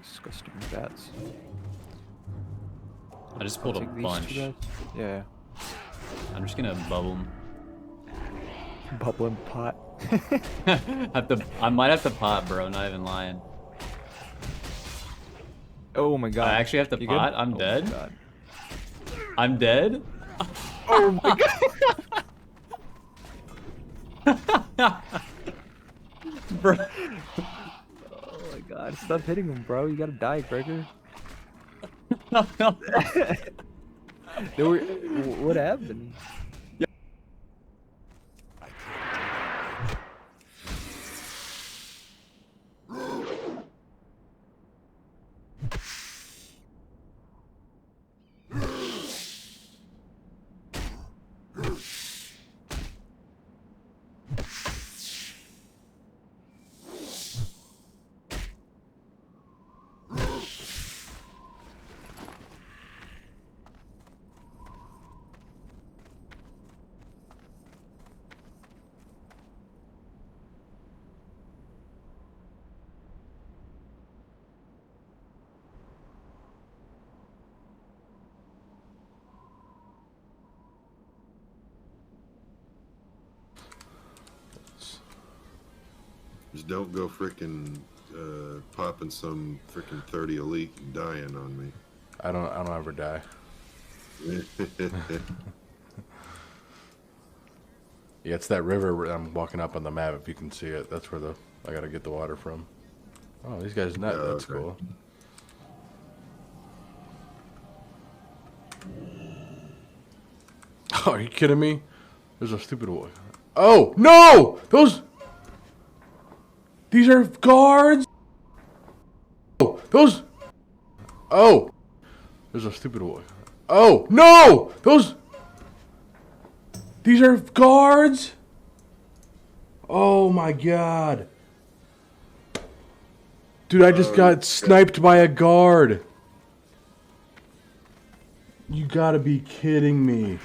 Disgusting bats. I just pulled a bunch. Yeah. I'm just gonna bubble them. Bubbling pot. I might have to pot, bro. Not even lying. Oh my god. I actually have to You pot. good? I'm Oh dead. my god. I'm dead. Oh my god. Bro. Oh my god. Stop hitting him, bro. You gotta die, Gregor. What happened? Just don't go frickin' popping some frickin' 30 elite and dying on me. I don't ever die. Yeah, it's that river where I'm walking up on the map. If you can see it, that's where I gotta get the water from. Oh, these guys net. Oh, That's okay. cool. Oh, are you kidding me? There's a stupid one. Oh no! These are guards. Oh, Oh, there's a stupid one. Oh no! These are guards. Oh my god. Dude, I just got sniped by a guard. You gotta be kidding me.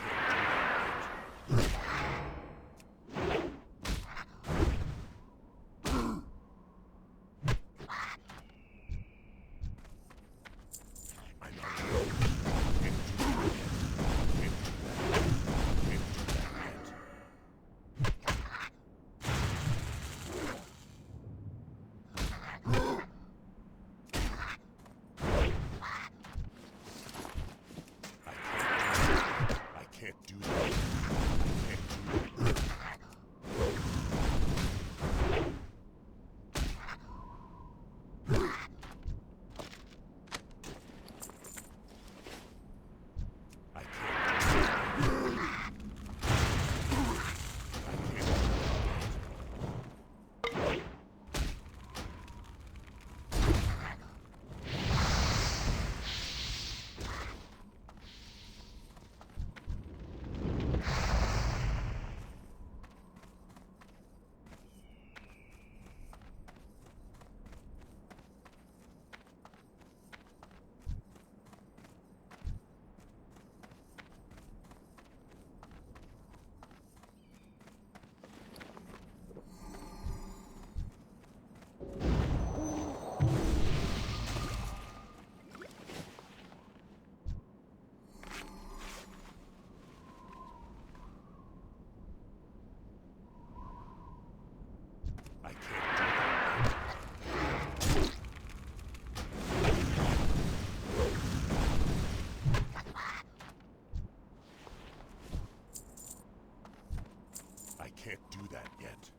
that yet.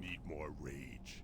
Need more rage.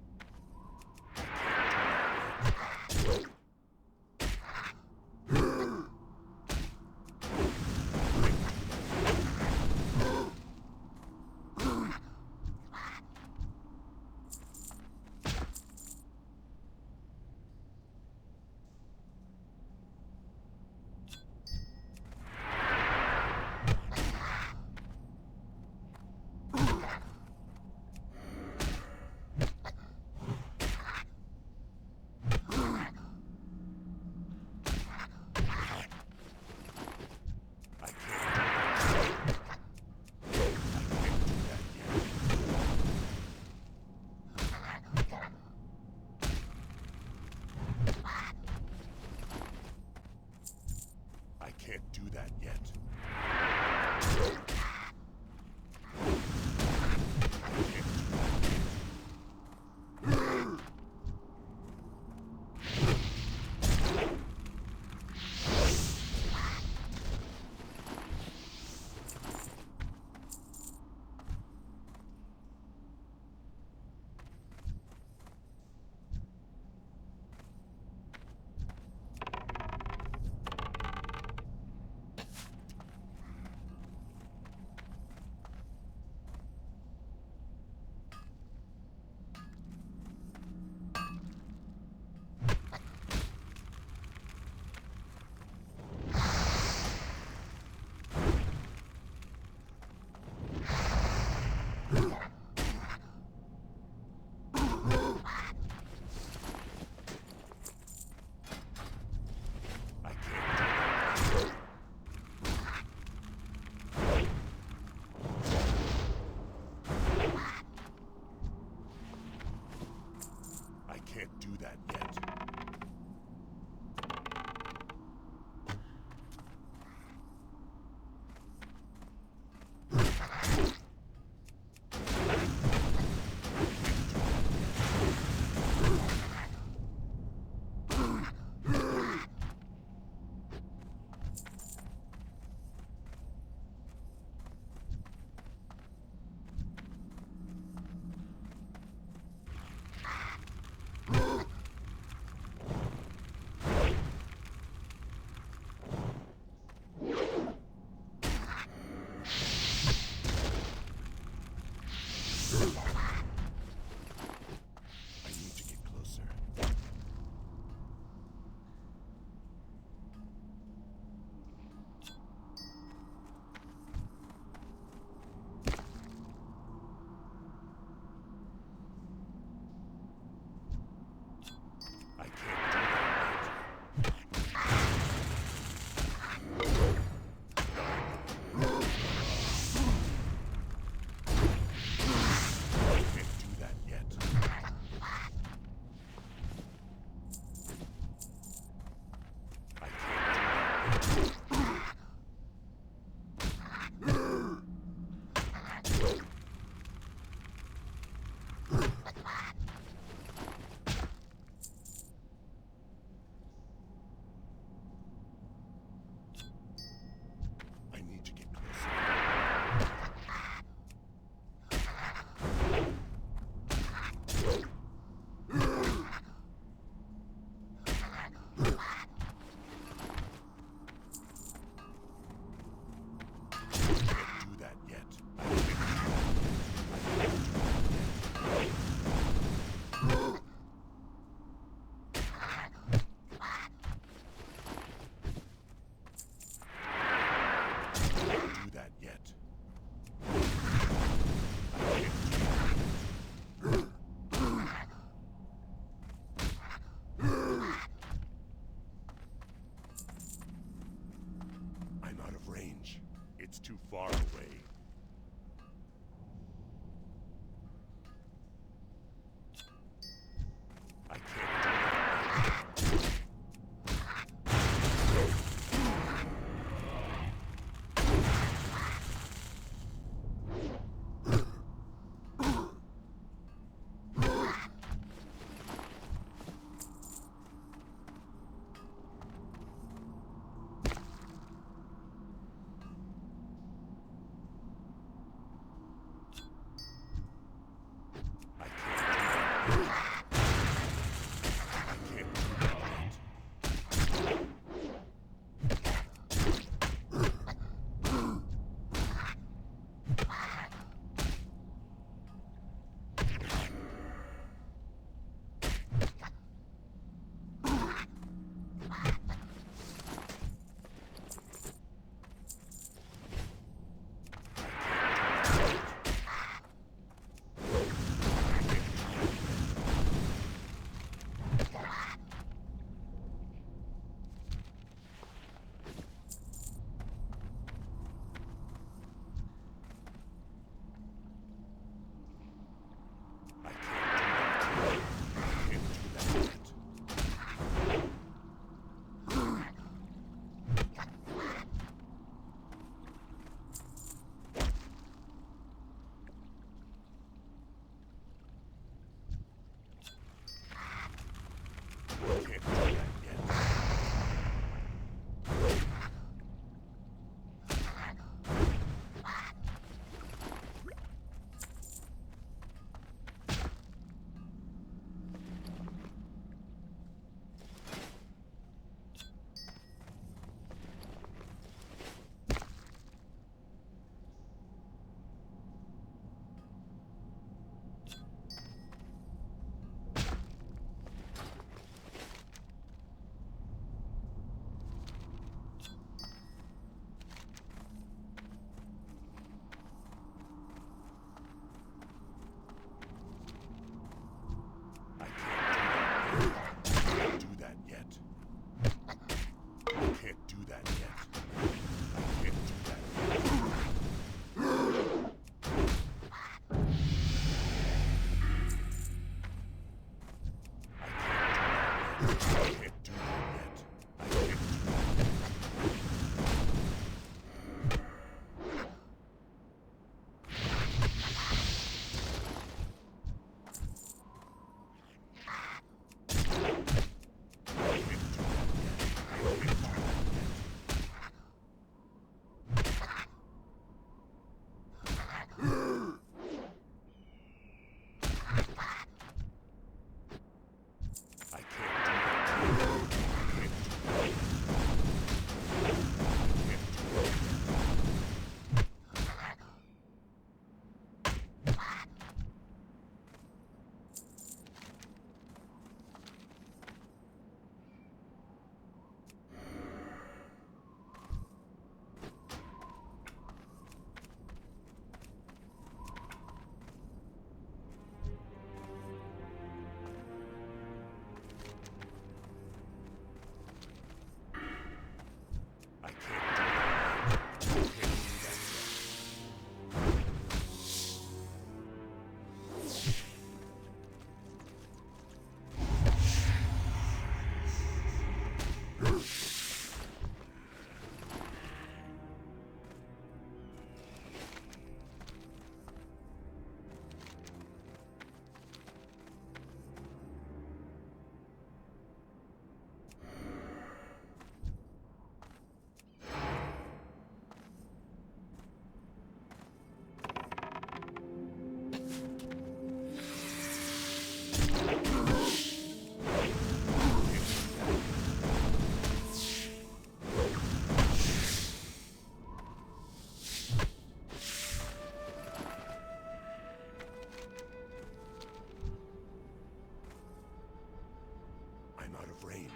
I'm out of range.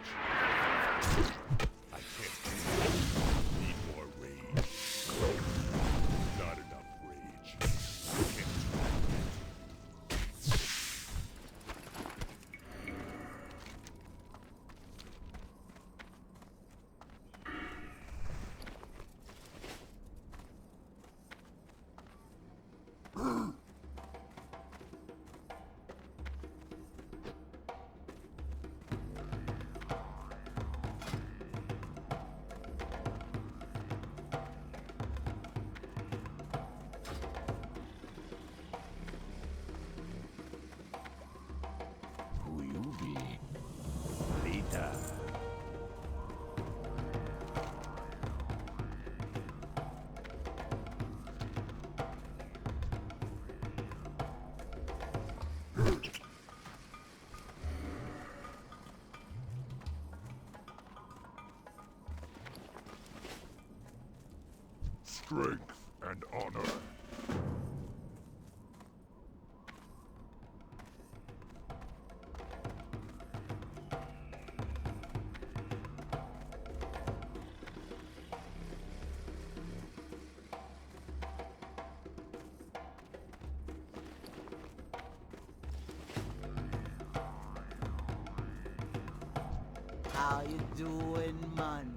I can't. Need more rage. Not enough rage. I can't. Who you be? Later. Strength and honor. How you doing, man?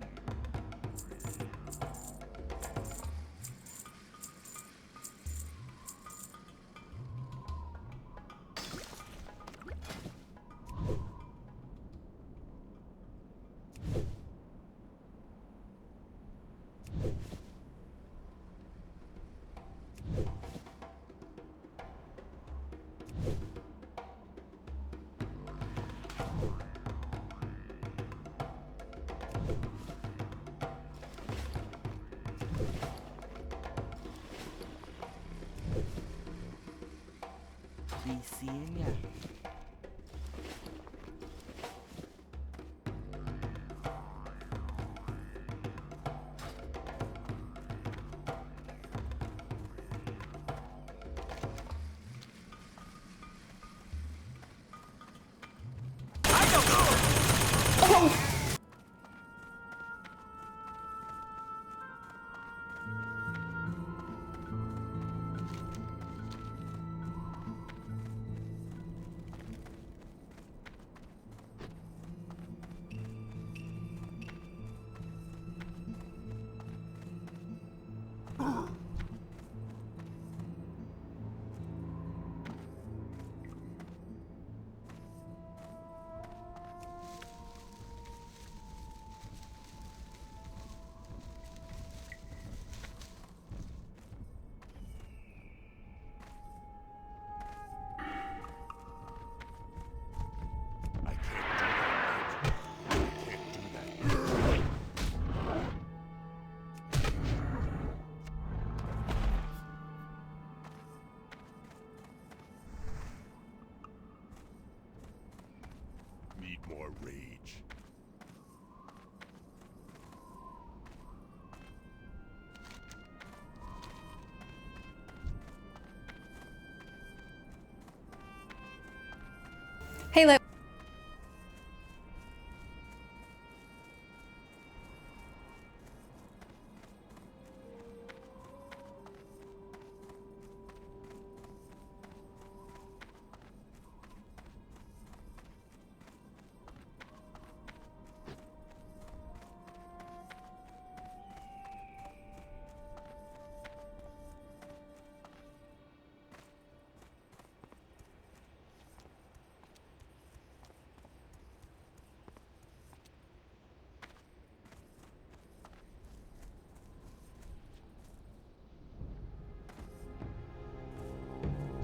Be seeing ya. Hey,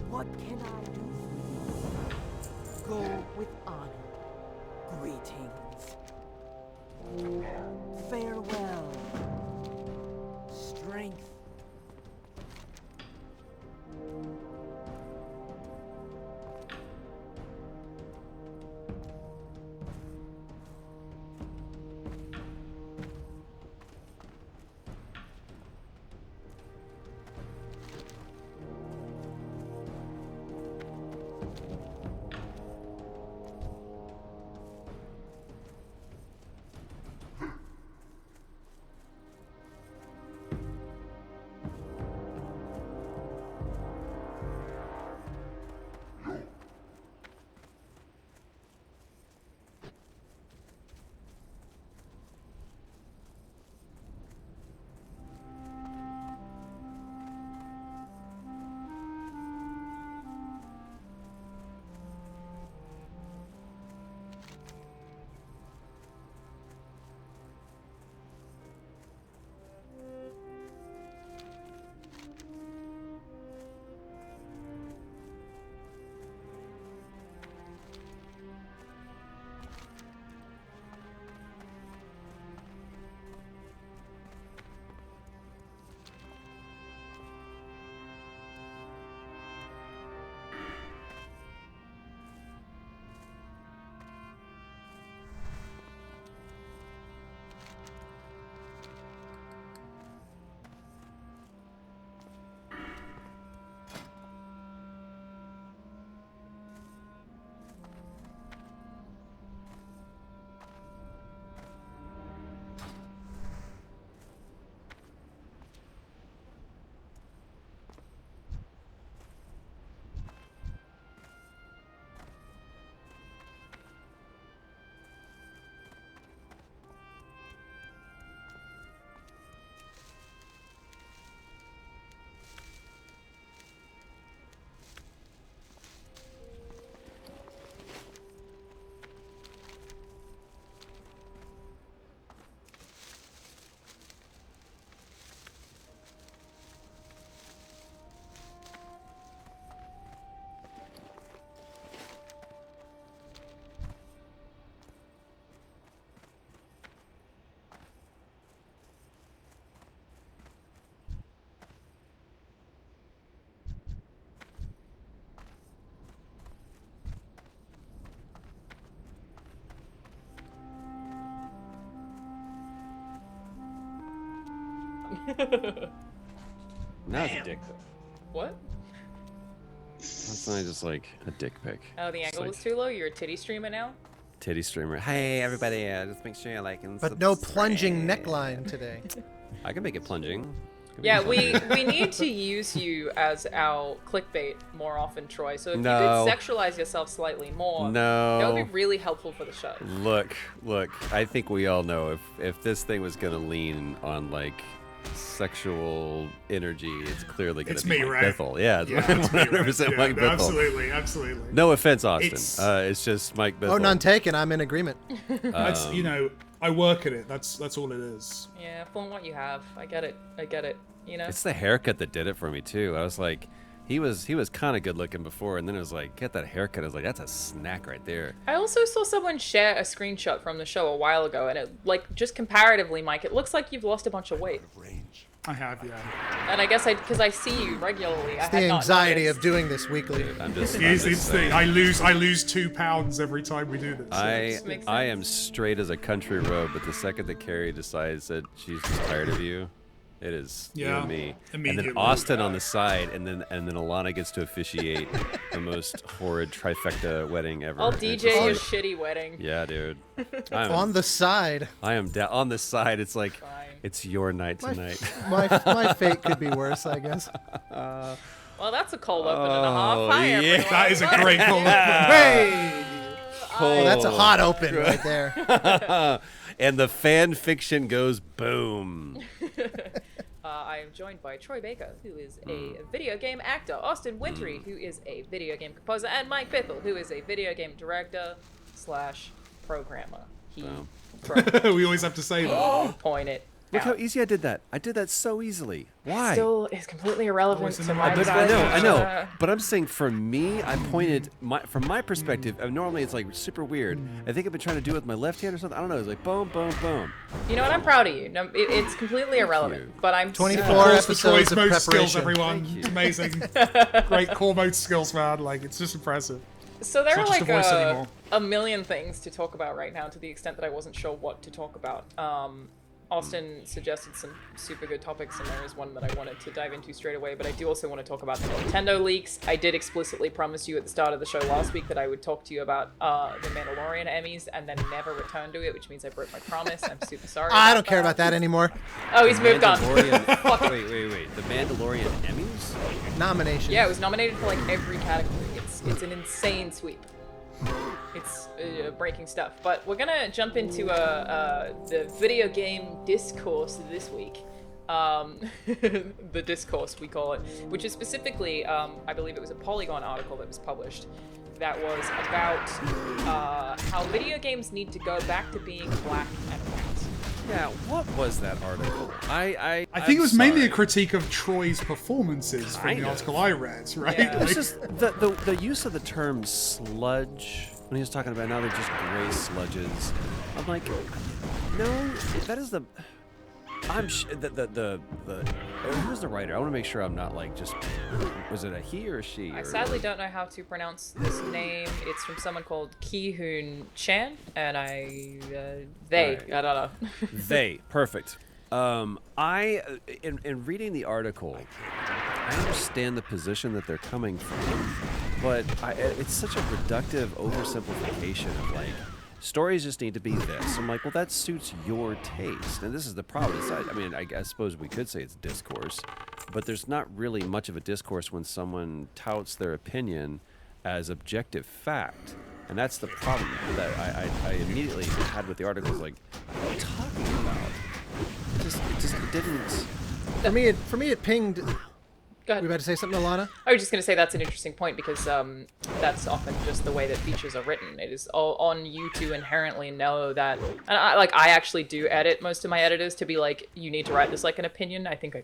What can I do for you? Go with honor. Greetings. Farewell. Strength. Now it's a dick pic. What? That's not just like a dick pic. Oh, the It's angle like was too low? You're a titty streamer now? titty streamer. Hey everybody, just make sure you like and But no subscribe. plunging neckline today. I can make it plunging. Yeah, we need to use you as our clickbait more often, Troy. So if you No. could sexualize yourself slightly more, No. that would be really helpful for the show. Look, I think we all know if this thing was gonna lean on like sexual energy, it's clearly gonna It's be me, Mike right? Bithell. Yeah, it's Yeah, it's me, right? 100% Yeah, Mike no, Bithell. absolutely, absolutely. No offense, Austin. It's- It's just Mike Bithell. Oh, none taken. I'm in agreement. That's I work at it. That's all it is. Yeah, from what you have, I get it. You know. It's the haircut that did it for me too. I was like, he was kind of good looking before, and then it was like, get that haircut. I was like, that's a snack right there. I also saw someone share a screenshot from the show a while ago, and it, like, just comparatively, Mike, it looks like you've lost a bunch of weight. I have, yeah. And I guess because I see you regularly, I It's the had not anxiety noticed. of doing this weekly. It's the I lose 2 pounds every time we do this. I am straight as a country road, but the second that Carrie decides that she's just tired of you, It is you Yeah, and me, and immediately. then Austin on the side, and then Alana gets to officiate the most horrid trifecta wedding ever. I'll And it's DJ just your like- shitty wedding. Yeah, dude. On the side. I am on the side. It's like it's your night tonight. My fate could be worse, I guess. Well, that's a cold open and a half. Hi, yeah. everyone. That is a great cold open. Hey! Oh, that's a hot open right there. And the fan fiction goes boom. I am joined by Troy Baker, who is a video game actor, Austin Wintory, who is a video game composer, and Mike Bithell, who is a video game director / programmer. He We always have to say that. point it. Look how easy I did that. I did that so easily. Why? Still is completely irrelevant to my But I know. But I'm saying for me, I pointed from my perspective. Normally it's like super weird. I think I've been trying to do it with my left hand or something. I don't know. It's like boom, boom, boom. You know what? I'm proud of you. No, it's completely irrelevant. But I'm 24 Pause for episodes Troy's of mode skills, preparation. everyone. It's amazing. Great core mode skills, man. Like, it's just impressive. So there It's are not just a voice anymore. a million things to talk about right now, to the extent that I wasn't sure what to talk about. Austin suggested some super good topics, and there is one that I wanted to dive into straight away, but I do also want to talk about the Nintendo leaks. I did explicitly promise you at the start of the show last week that I would talk to you about the Mandalorian Emmys, and then never return to it, which means I broke my promise. I'm super sorry. I don't care about that anymore. Oh, he's moved on. Mandalorian- wait. The Mandalorian Emmys? Nomination. Yeah, it was nominated for like every category. It's an insane sweep. It's breaking stuff. But we're gonna jump into the video game discourse this week. The discourse, we call it, which is specifically, I believe it was a Polygon article that was published that was about how video games need to go back to being black and white. Yeah, what was that article? I think it was mainly a critique of Troy's performances from Kind the of. article I read, right? It was Like- just the use of the term sludge when he was talking about now they're just gray sludges. I'm like, no, that is the. I'm who's the writer? I want to make sure I'm not like just. Was it a he or a she? I sadly don't know how to pronounce this name. It's from someone called Ki-hoon Chan, and they, I don't know. They, perfect. In reading the article, I understand the position that they're coming from, but it's such a reductive oversimplification of like, stories just need to be this. I'm like, well, that suits your taste. And this is the problem. I suppose we could say it's discourse, but there's not really much of a discourse when someone touts their opinion as objective fact. And that's the problem that I immediately had with the article. Like, what are you talking about? It didn't. For me, it pinged. Go ahead. We about to say something, Alana? I was just going to say that's an interesting point because that's often just the way that features are written. It is all on you to inherently know that. And I actually do edit most of my editors to be like, you need to write this like an opinion. I think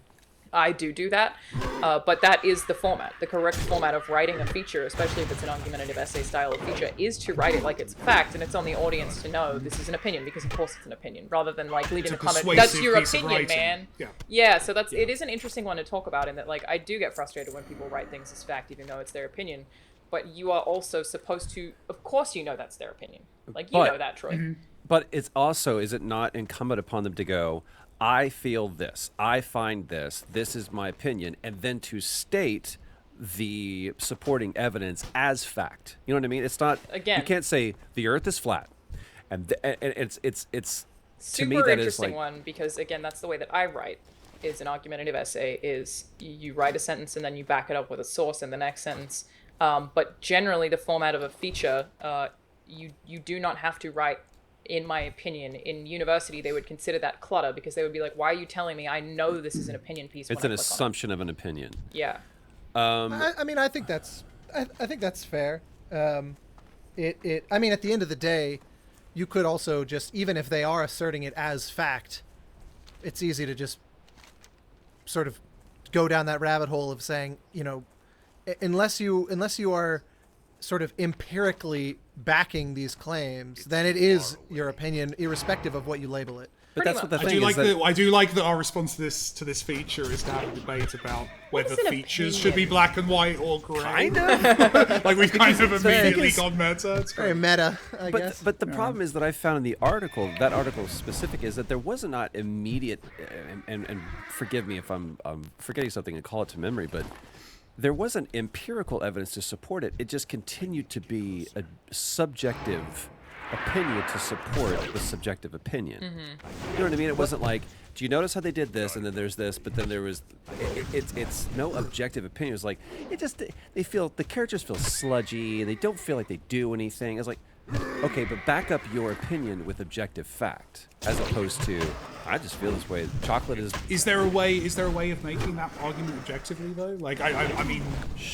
I do that. But that is the format. The correct format of writing a feature, especially if it's an argumentative essay style of feature, is to write it like it's a fact, and it's on the audience to know this is an opinion because of course it's an opinion, rather than like leading a comment, that's your opinion, man. Yeah, so it is an interesting one to talk about, in that like I do get frustrated when people write things as fact even though it's their opinion, but you are also supposed to, of course you know that's their opinion. Like you know that, Troy. But it's also, is it not incumbent upon them to go, I feel this, I find this is my opinion, and then to state the supporting evidence as fact. You know what I mean? It's not, Again, you can't say the earth is flat. And it's to super me that is interesting like, one, because again, that's the way that I write. Is an argumentative essay is you write a sentence and then you back it up with a source in the next sentence. But generally, the format of a feature, you do not have to write. In my opinion, in university, they would consider that clutter because they would be like, "Why are you telling me? I know this is an opinion piece." It's an assumption of an opinion. Yeah. I think that's fair. I mean, at the end of the day, you could also just, even if they are asserting it as fact, it's easy to just sort of go down that rabbit hole of saying, you know, unless you are sort of empirically backing these claims, then it is your opinion, irrespective of what you label it. But that's what the I thing do is. like That I do like that our response to this feature is to have a debate about whether is an features should be black and white or grey. Kind of. Like we've kind of It's very- immediately gone meta. It's Very great. meta, I guess. But the problem is that I found in the article, that article specific, is that there was not immediate, and forgive me if I'm forgetting something and call it to memory, but there wasn't empirical evidence to support it. It just continued to be a subjective opinion to support the subjective opinion. You know what I mean? It wasn't like, do you notice how they did this, and then there's this, but then there was, it's no objective opinion. It's like, the characters feel sludgy, and they don't feel like they do anything. It's like, okay, but back up your opinion with objective fact, as opposed to, I just feel this way. Chocolate is. Is there a way of making that argument objectively though? Like I mean,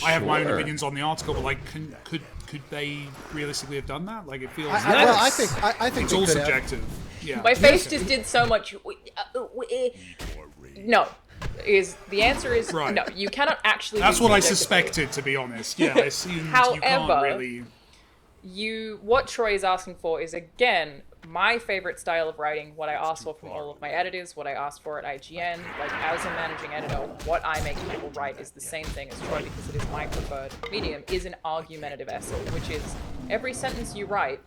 I have my own Sure. opinions on the article, but like, could they realistically have done that? Like it feels. Well, I think it's they all could have. subjective. Yeah. My face just did so much. No. The answer is Right. no. You cannot actually. That's do what I objectively. suspected, to be honest. Yeah, I assumed you However, can't really. What Troy is asking for is, again, my favorite style of writing, what I ask for from all of my editors, what I ask for at IGN. Like, as a managing editor, what I make people write is the same thing as Troy, because it is my preferred medium, is an argumentative essay, which is every sentence you write,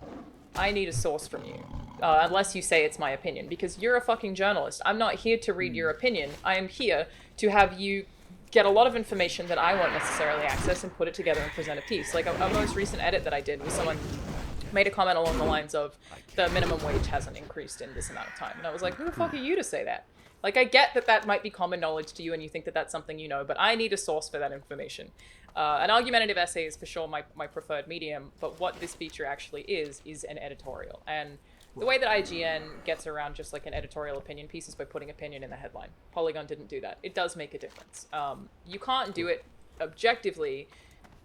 I need a source from you. Unless you say it's my opinion, because you're a fucking journalist. I'm not here to read your opinion. I am here to have you get a lot of information that I won't necessarily access and put it together and present a piece. Like a most recent edit that I did was someone made a comment along the lines of, the minimum wage hasn't increased in this amount of time. And I was like, who the fuck are you to say that? Like, I get that that might be common knowledge to you and you think that that's something you know, but I need a source for that information. An argumentative essay is for sure my preferred medium, but what this feature actually is an editorial. And the way that IGN gets around just like an editorial opinion piece is by putting opinion in the headline. Polygon didn't do that. It does make a difference. You can't do it objectively,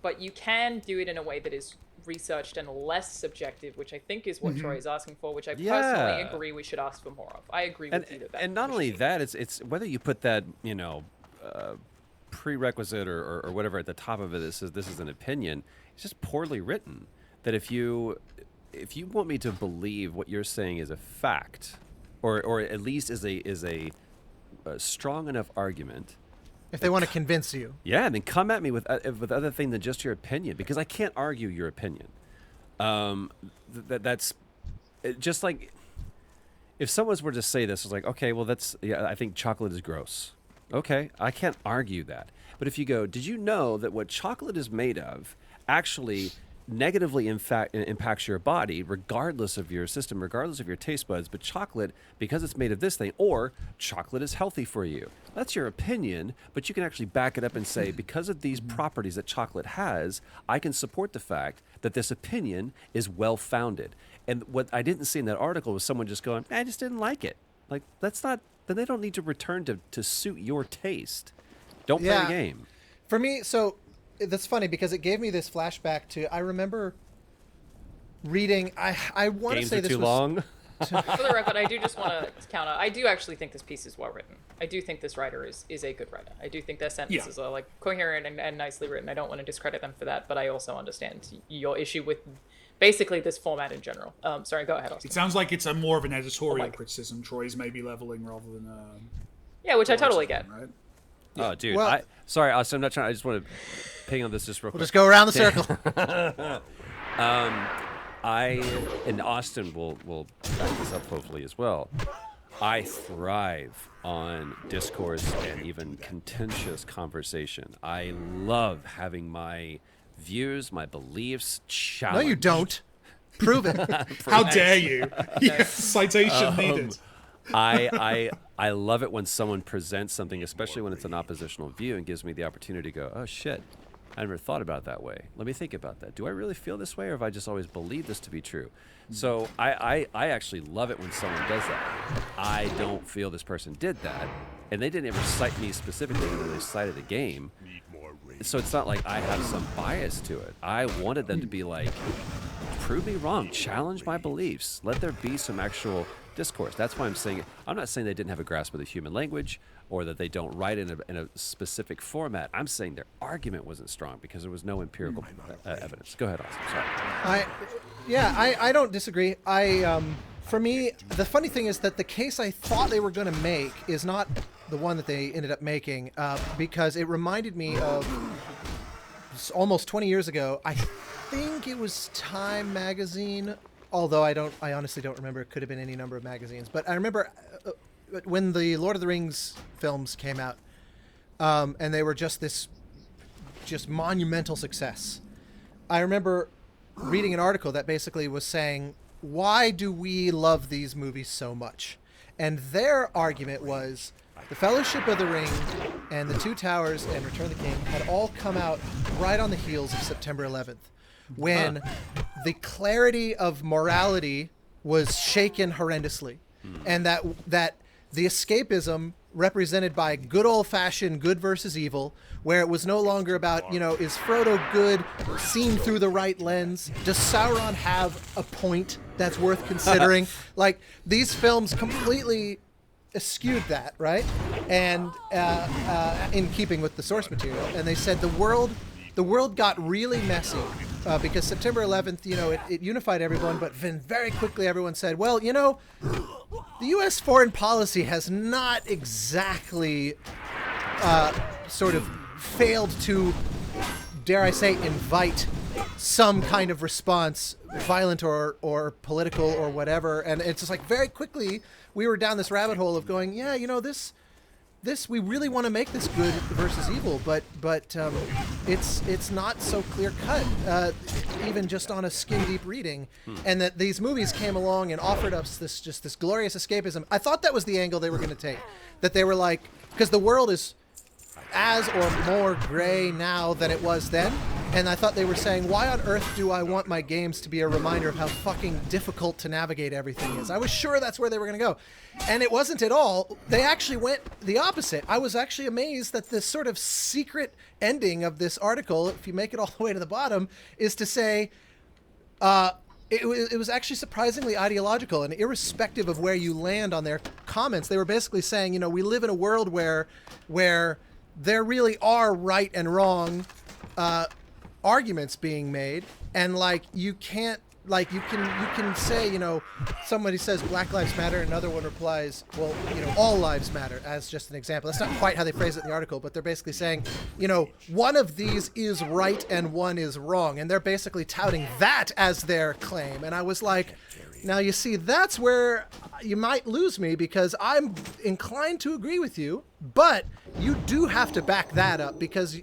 but you can do it in a way that is researched and less subjective, which I think is what Troy is asking for, which I personally agree we should ask for more of. I agree with you that. And not only that, it's whether you put that, prerequisite or whatever at the top of it that says this is an opinion, it's just poorly written. That if you want me to believe what you're saying is a fact, or at least is a strong enough argument. If they want to convince you. Yeah, then come at me with other thing than just your opinion, because I can't argue your opinion. That's just like if someone were to say this, it's like, okay, well, I think chocolate is gross. Okay, I can't argue that. But if you go, did you know that what chocolate is made of actually negatively impacts your body, regardless of your system, regardless of your taste buds, but chocolate, because it's made of this thing, or chocolate is healthy for you. That's your opinion, but you can actually back it up and say, because of these properties that chocolate has, I can support the fact that this opinion is well-founded. And what I didn't see in that article was someone just going, I just didn't like it. Like, that's not, then they don't need to return to suit your taste. Don't play the game. For me, so that's funny because it gave me this flashback to, I remember reading, I want to say this too was long. For the record, I do just want to counter. I do actually think this piece is well written. I do think this writer is a good writer. I do think their sentences are like coherent and nicely written. I don't want to discredit them for that, but I also understand your issue with basically this format in general. Sorry, go ahead, Austin. It sounds like it's a more of an editorial criticism Troy's maybe leveling rather than yeah, which I totally get. Right? Oh, dude. Well- Sorry, Austin, I'm not trying. I just want to ping on this just real quick. We'll just go around the circle. And Austin will back this up hopefully as well. I thrive on discourse and even contentious conversation. I love having my views, my beliefs challenged. No, you don't. Prove it. How dare you? Yeah, citation needed. I love it when someone presents something, especially when it's an oppositional view, and gives me the opportunity to go, oh shit, I never thought about it that way. Let me think about that. Do I really feel this way, or have I just always believed this to be true? So I actually love it when someone does that. I don't feel this person did that, and they didn't ever cite me specifically when they cited the game. So it's not like I have some bias to it. I wanted them to be like, prove me wrong, challenge my beliefs. Let there be some actual discourse. That's why I'm saying it. I'm not saying they didn't have a grasp of the human language or that they don't write in a specific format. I'm saying their argument wasn't strong because there was no empirical evidence. Go ahead, Austin. Sorry. I don't disagree. For me, the funny thing is that the case I thought they were going to make is not the one that they ended up making, because it reminded me of almost 20 years ago. I think it was Time magazine, although I honestly don't remember. It could have been any number of magazines, but I remember when the Lord of the Rings films came out, and they were just monumental success. I remember reading an article that basically was saying, why do we love these movies so much? And their argument was the Fellowship of the Ring and The Two Towers and Return of the King had all come out right on the heels of September 11th, when the clarity of morality was shaken horrendously, and that the escapism represented by good old-fashioned good versus evil, where it was no longer about, is Frodo good, seen through the right lens? Does Sauron have a point that's worth considering? Like, these films completely eschewed that, right? And in keeping with the source material, and they said the world got really messy because September 11th, it unified everyone, but then very quickly everyone said, well, the U.S. foreign policy has not exactly sort of failed to, dare I say, invite some kind of response, violent or political or whatever. And it's just like very quickly we were down this rabbit hole of going, yeah, this we really want to make this good versus evil, but it's not so clear cut, even just on a skin deep reading. And that these movies came along and offered us this glorious escapism. I thought that was the angle they were going to take, that they were like, because the world is as or more gray now than it was then. And I thought they were saying, why on earth do I want my games to be a reminder of how fucking difficult to navigate everything is? I was sure that's where they were going to go. And it wasn't at all. They actually went the opposite. I was actually amazed that this sort of secret ending of this article, if you make it all the way to the bottom, is to say, it was actually surprisingly ideological, and irrespective of where you land on their comments, they were basically saying, we live in a world where there really are right and wrong arguments being made, and you can say, somebody says Black Lives Matter, and another one replies, well, all lives matter, as just an example. That's not quite how they phrase it in the article, but they're basically saying, one of these is right and one is wrong, and they're basically touting that as their claim. And I was like, now you see, that's where you might lose me, because I'm inclined to agree with you, but you do have to back that up, because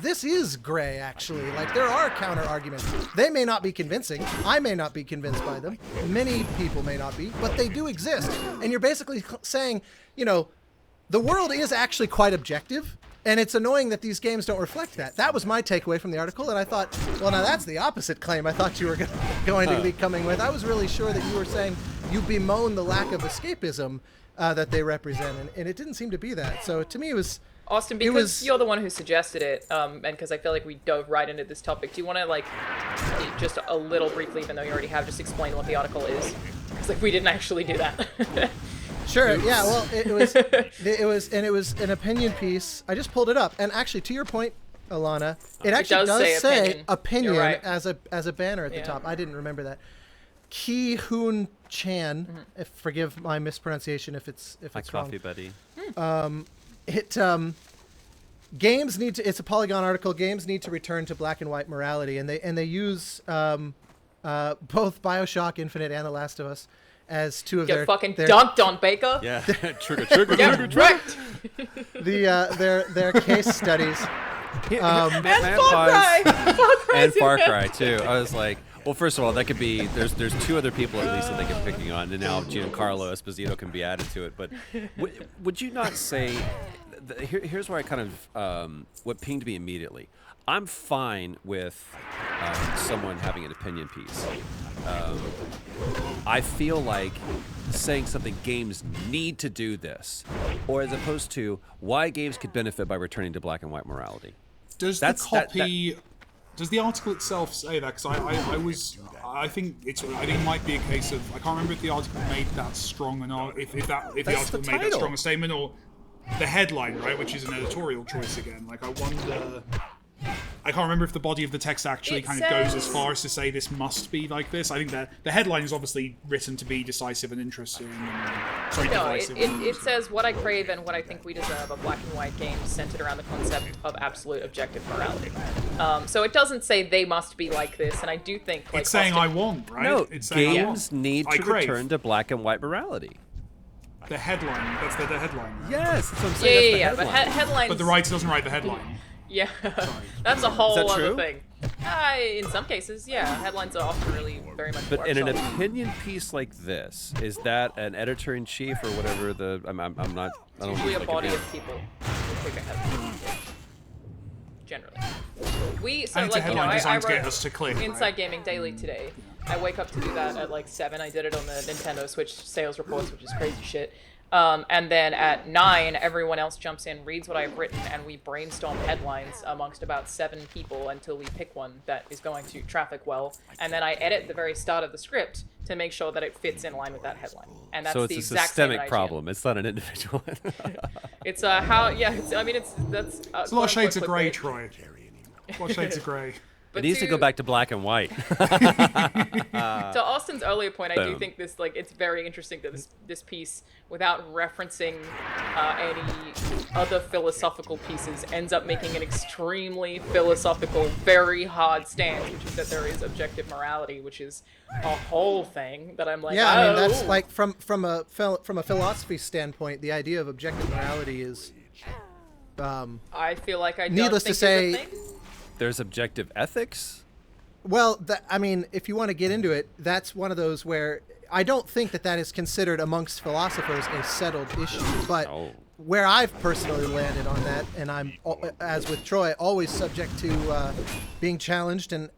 this is gray, actually. Like, there are counter arguments. They may not be convincing. I may not be convinced by them. Many people may not be, but they do exist. And you're basically saying, the world is actually quite objective, and it's annoying that these games don't reflect that. That was my takeaway from the article, and I thought, well, now that's the opposite claim I thought you were going to be coming with. I was really sure that you were saying you bemoan the lack of escapism that they represent, and it didn't seem to be that. So to me, it was... Austin, because you're the one who suggested it, and because I feel like we dove right into this topic, do you want to, just a little briefly, even though you already have, just explain what the article is? Because, we didn't actually do that. Sure. Yeah. Well, it was an opinion piece. I just pulled it up, and actually, to your point, Alana, it actually does say opinion right, as a banner at the top. I didn't remember that. Ki Hoon Chan, forgive my mispronunciation if it's wrong. Coffee buddy. Games need to. It's a Polygon article. Games need to return to black and white morality, and they use both BioShock Infinite and The Last of Us as two of their fucking dunked on, Baker. Yeah, trigger. Their case studies. And Far Cry too. I was like, well, first of all, that could be there's two other people at least that they can picking on, and now Giancarlo Esposito can be added to it. But would you not say? Here's where I kind of what pinged me immediately. I'm fine with someone having an opinion piece. I feel like saying something games need to do this, or as opposed to why games could benefit by returning to black and white morality. Does the article itself say that? Because I think it might be a case of, I can't remember if the article made that strong or not, if the article made that strong a statement, or the headline, right, which is an editorial choice again. Like, I wonder, I can't remember if the body of the text actually kind of goes as far as to say this must be like this. I think that the headline is obviously written to be decisive and interesting. It says, what I crave and what I think we deserve, a black and white game centered around the concept of absolute objective morality. So it doesn't say they must be like this, and I do think... Like, it's saying I want, right? No, it's saying games need to crave. return to black and white morality. The headline, that's the headline, right? Yes, that's what I'm saying. Yeah, but headlines... But the writer doesn't write the headline. Yeah, that's a whole other true? thing. In some cases, yeah, headlines are often really very much. But in an opinion piece like this, is that an editor-in-chief or whatever the? I'm not. I don't Usually a like body it. of people who pick a headline. Generally, And it's a headline designed to get us to click, Inside right? Gaming Daily today. I wake up to do that at like 7. I did it on the Nintendo Switch sales reports, which is crazy shit. And then at 9, everyone else jumps in, reads what I've written, and we brainstorm headlines amongst about 7 people until we pick one that is going to traffic well. And then I edit the very start of the script to make sure that it fits in line with that headline. And that's So it's the a exact systemic same problem. It's not an individual. It's how, yeah. I mean, that's. It's a lot of shades of grey, Troy. A lot of shades of grey. It needs to go back to black and white. To Austin's earlier point, I do think this, like, it's very interesting that this piece, without referencing any other philosophical pieces, ends up making an extremely philosophical, very hard stance, which is that there is objective morality, which is a whole thing that I'm like, yeah, I mean, that's oh. like from a philosophy standpoint, the idea of objective morality is. I feel like I don't needless think to say. is a thing. There's objective ethics? Well, I mean, if you want to get into it, that's one of those where I don't think that is considered amongst philosophers a settled issue. But where I've personally landed on that, and I'm, as with Troy, always subject to being challenged and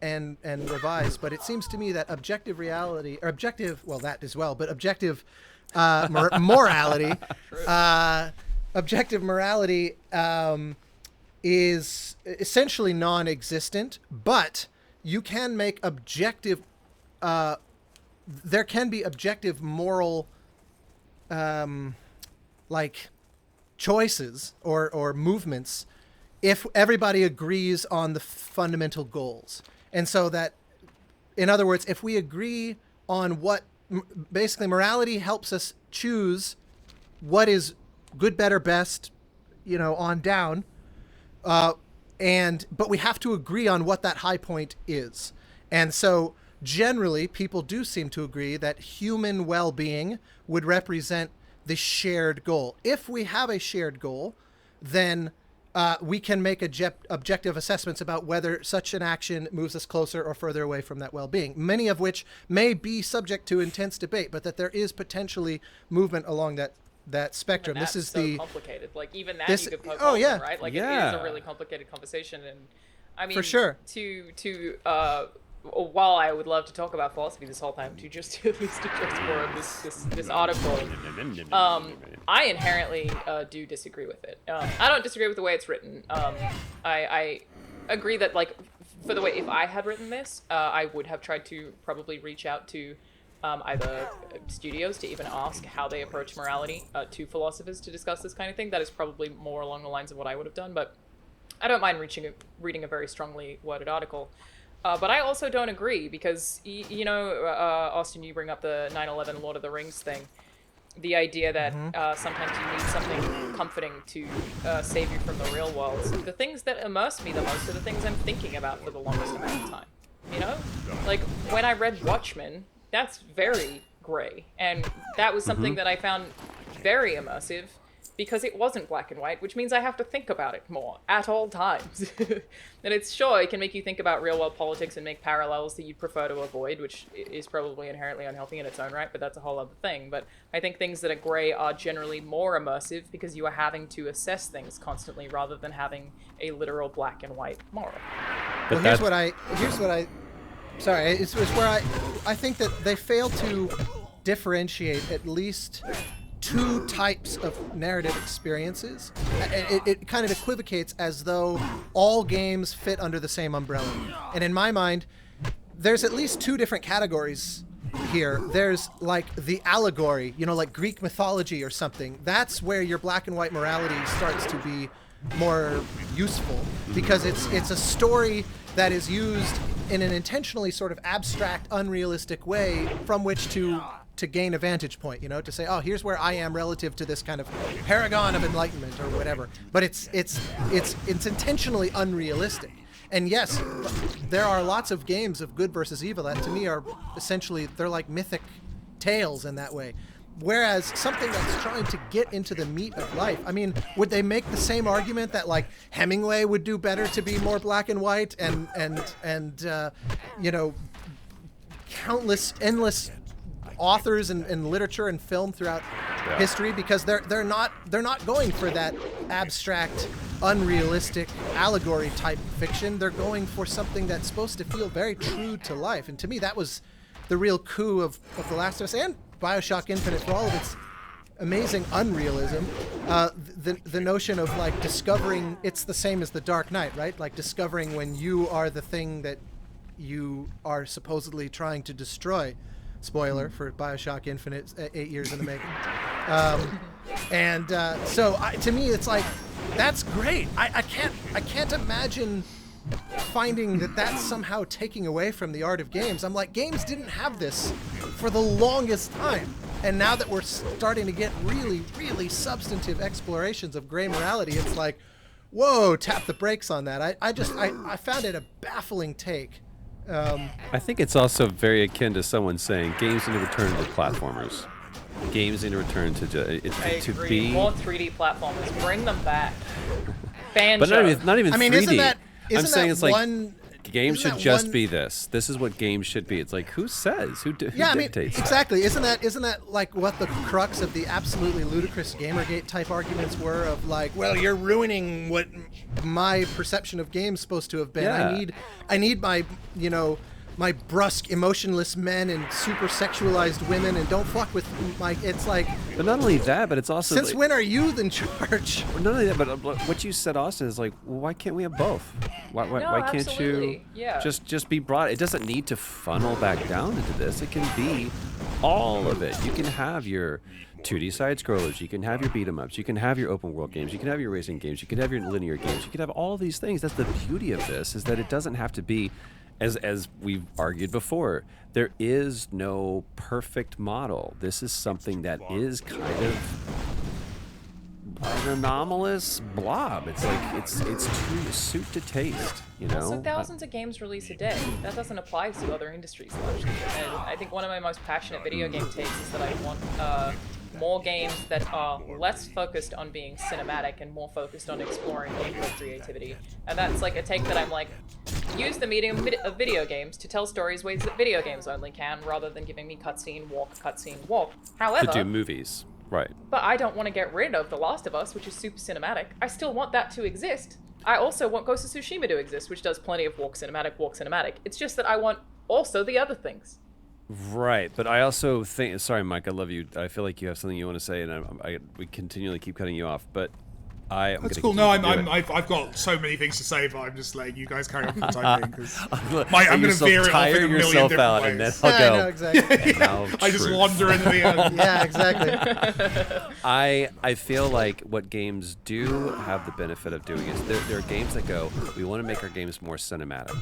revised. But it seems to me that objective reality, or objective, well, that as well, but objective morality, objective morality is essentially non-existent, but you can make objective, there can be objective moral, like, choices or movements if everybody agrees on the fundamental goals. And so that, in other words, if we agree on what, basically morality helps us choose what is good, better, best, on down, but we have to agree on what that high point is. And so generally people do seem to agree that human well-being would represent the shared goal. If we have a shared goal, then we can make objective assessments about whether such an action moves us closer or further away from that well-being, many of which may be subject to intense debate, but that there is potentially movement along that spectrum. This is so complicated. Like, even that you could poke oh, yeah. right? Like, Yeah. it is a really complicated conversation, and I mean, For sure. While I would love to talk about philosophy this whole time, to just at least address more of this article, I inherently do disagree with it. I don't disagree with the way it's written. I agree that, like, for the way, if I had written this, I would have tried to probably reach out to either studios to even ask how they approach morality to philosophers to discuss this kind of thing. That is probably more along the lines of what I would have done, but I don't mind reading a very strongly worded article. But I also don't agree because, Austin, you bring up the 9/11 Lord of the Rings thing. The idea that sometimes you need something comforting to save you from the real world. So the things that immerse me the most are the things I'm thinking about for the longest amount of time. Like, when I read Watchmen, that's very gray. And that was something that I found very immersive because it wasn't black and white, which means I have to think about it more at all times. And it can make you think about real world politics and make parallels that you'd prefer to avoid, which is probably inherently unhealthy in its own right, but that's a whole other thing. But I think things that are gray are generally more immersive because you are having to assess things constantly rather than having a literal black and white moral. Well, here's what I sorry, it's where I think that they fail to differentiate at least two types of narrative experiences. It kind of equivocates as though all games fit under the same umbrella. And in my mind, there's at least two different categories here. There's like the allegory, you know, like Greek mythology or something. That's where your black and white morality starts to be more useful, because it's a story that is used in an intentionally sort of abstract, unrealistic way from which to gain a vantage point, you know, to say, oh, here's where I am relative to this kind of paragon of enlightenment or whatever. But it's intentionally unrealistic. And yes, there are lots of games of good versus evil that to me are essentially, they're like mythic tales in that way. Whereas something that's trying to get into the meat of life, I mean, would they make the same argument that like Hemingway would do better to be more black and white, and you know, countless, endless authors and literature and film throughout history, because they're not going for that abstract, unrealistic allegory type fiction. They're going for something that's supposed to feel very true to life. And to me, that was the real coup of The Last of Us and BioShock Infinite, for all of its amazing unrealism. The notion of like discovering, it's the same as The Dark Knight, right? Like discovering when you are the thing that you are supposedly trying to destroy. Spoiler for BioShock Infinite, 8 years in the making. So to me, it's like, that's great. I can't imagine finding that that's somehow taking away from the art of games. I'm like, games didn't have this for the longest time. And now that we're starting to get really, really substantive explorations of gray morality, it's like, whoa, tap the brakes on that. I found it a baffling take. I think it's also very akin to someone saying games need to return to platformers. Games need to return to I agree. Be More 3D platformers. Bring them back. Banjo. But not even 3D. I mean, isn't that I'm saying it's like one, games should just be this. This is what games should be. It's like, who says? Who dictates? Exactly. Isn't that like what the crux of the absolutely ludicrous Gamergate type arguments were, of like, well, you're ruining what my perception of games supposed to have been. Yeah. I need my, you know, my brusque, emotionless men and super sexualized women, and don't fuck with my. It's like. But not only that, but it's also. Since like, when are you in charge? Not only that, but what you said, Austin, is like, well, why can't we have both? Why can't you just be broad? It doesn't need to funnel back down into this. It can be all of it. You can have your 2D side scrollers, you can have your beat 'em ups, you can have your open world games, you can have your racing games, you can have your linear games, you can have all these things. That's the beauty of this, is that it doesn't have to be. As we've argued before, there is no perfect model. This is something that is kind of an anomalous blob. It's like it's too suit to taste, you know. Also, thousands of games release a day. That doesn't apply to other industries largely. And I think one of my most passionate video game takes is that I want more games that are less focused on being cinematic and more focused on exploring gameplay creativity. And that's like a take that I'm like, use the medium of video games to tell stories ways that video games only can, rather than giving me cutscene, walk. However, to do movies, right? But I don't want to get rid of The Last of Us, which is super cinematic. I still want that to exist. I also want Ghost of Tsushima to exist, which does plenty of walk cinematic. It's just that I want also the other things. Right, but I also think. Sorry, Mike. I love you. I feel like you have something you want to say, and we continually keep cutting you off. But that's cool. No, I've got so many things to say, but I'm just letting you guys carry on for the time being, because I'm going to veer it off in a million different ways. And then I'll go. I know, exactly. I just wander into the end. Yeah, exactly. I feel like what games do have the benefit of doing is there are games that go, we want to make our games more cinematic,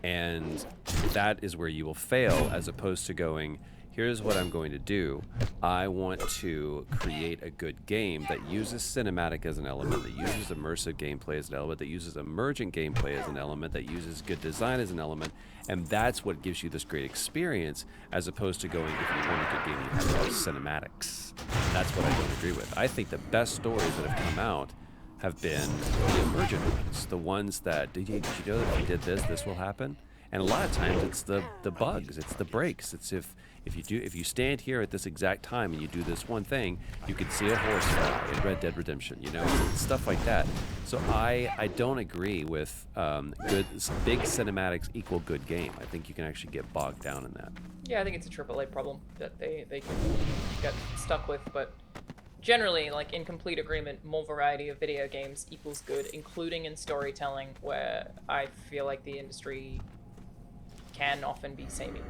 and that is where you will fail, as opposed to going, here's what I'm going to do. I want to create a good game that uses cinematic as an element, that uses immersive gameplay as an element, that uses emergent gameplay as an element, that uses good design as an element, and that's what gives you this great experience, as opposed to going, if you want a good game, you have to have cinematics. That's what I don't agree with. I think the best stories that have come out have been the emergent ones, the ones that, did you know that if you did this, this will happen? And a lot of times it's the bugs, it's the breaks. It's if you stand here at this exact time and you do this one thing, you can see a horse fly in Red Dead Redemption, you know, stuff like that. So I don't agree with big cinematics equal good game. I think you can actually get bogged down in that. Yeah, I think it's a AAA problem that they can get stuck with, but generally, like, in complete agreement, more variety of video games equals good, including in storytelling, where I feel like the industry can often be samey.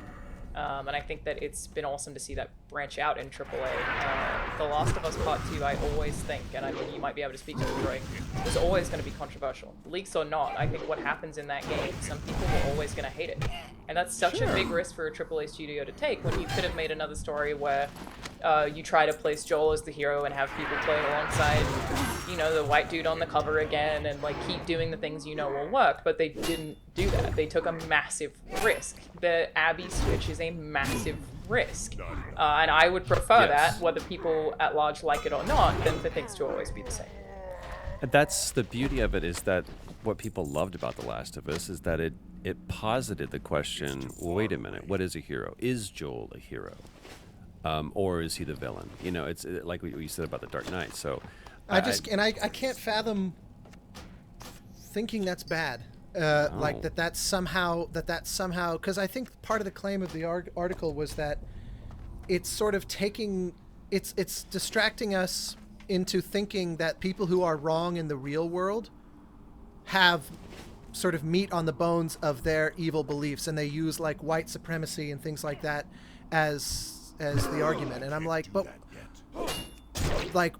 And I think that it's been awesome to see that branch out in AAA. The Last of Us Part 2, I always think, and I mean, you might be able to speak to it, Troy, was always going to be controversial. Leaks or not, I think what happens in that game, some people were always going to hate it. And that's such a big risk for a AAA studio to take when you could have made another story where you try to place Joel as the hero and have people play alongside, you know, the white dude on the cover again and like keep doing the things you know will work, but they didn't do that. They took a massive risk. The Abby switch is a massive risk. And I would prefer that, whether people at large like it or not, than for things to always be the same. And that's the beauty of it, is that what people loved about The Last of Us is that it posited the question, well, wait a minute, what is a hero? Is Joel a hero? Or is he the villain? You know, it's like what you said about The Dark Knight. So I can't fathom thinking that's bad. Like that's somehow, because I think part of the claim of the article was that it's sort of it's distracting us into thinking that people who are wrong in the real world have sort of meat on the bones of their evil beliefs, and they use like white supremacy and things like that as the argument. And I'm like, but like,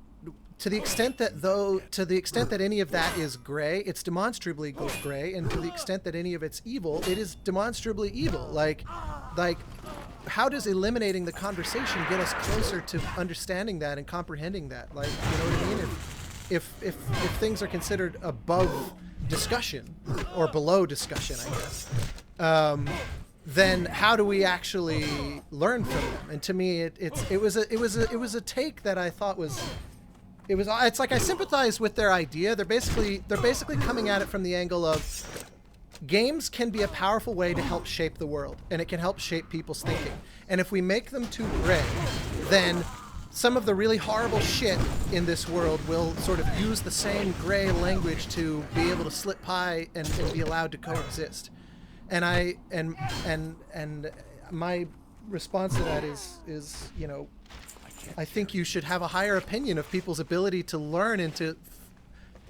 to the extent that any of that is gray, it's demonstrably gray, and to the extent that any of it's evil, it is demonstrably evil. Like how does eliminating the conversation get us closer to understanding that and comprehending that? Like, you know what I mean? If things are considered above discussion or below discussion, I guess, then how do we actually learn from them? And to me, it was a take that I thought was. It's like I sympathize with their idea. They're basically coming at it from the angle of games can be a powerful way to help shape the world, and it can help shape people's thinking. And if we make them too gray, then some of the really horrible shit in this world will sort of use the same gray language to be able to slip by and be allowed to coexist. And my response to that is, you know, I think you should have a higher opinion of people's ability to learn and to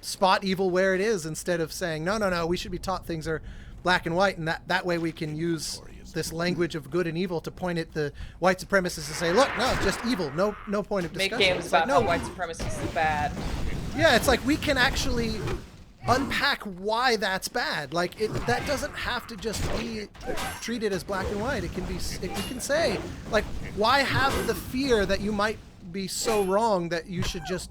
spot evil where it is, instead of saying, no, we should be taught things are black and white, and that way we can use this language of good and evil to point at the white supremacists and say, look, no, it's just evil, no point of discussion. Make games about how white supremacists are bad. Yeah, it's like we can actually unpack why that's bad. Like that doesn't have to just be treated as black and white. We can say, like, why have the fear that you might be so wrong that you should just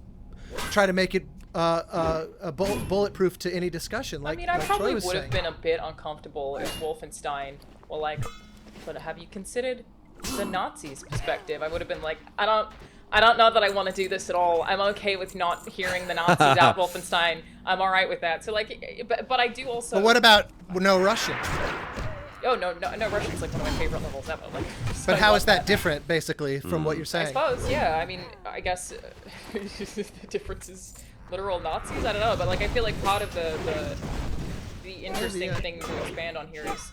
try to make it bulletproof to any discussion? Like, I mean, I probably would have saying. been a bit uncomfortable if Wolfenstein were like, but have you considered the Nazis' perspective? I would have been like, I don't know that I want to do this at all. I'm okay with not hearing the Nazis out Wolfenstein. I'm all right with that. So like, but I do also. But what about no Russian? Oh no Russian's like one of my favorite levels ever. Like, so but how is that different, basically, from what you're saying? I suppose, yeah. I mean, I guess the difference is literal Nazis. I don't know, but like, I feel like part of the interesting thing to expand on here is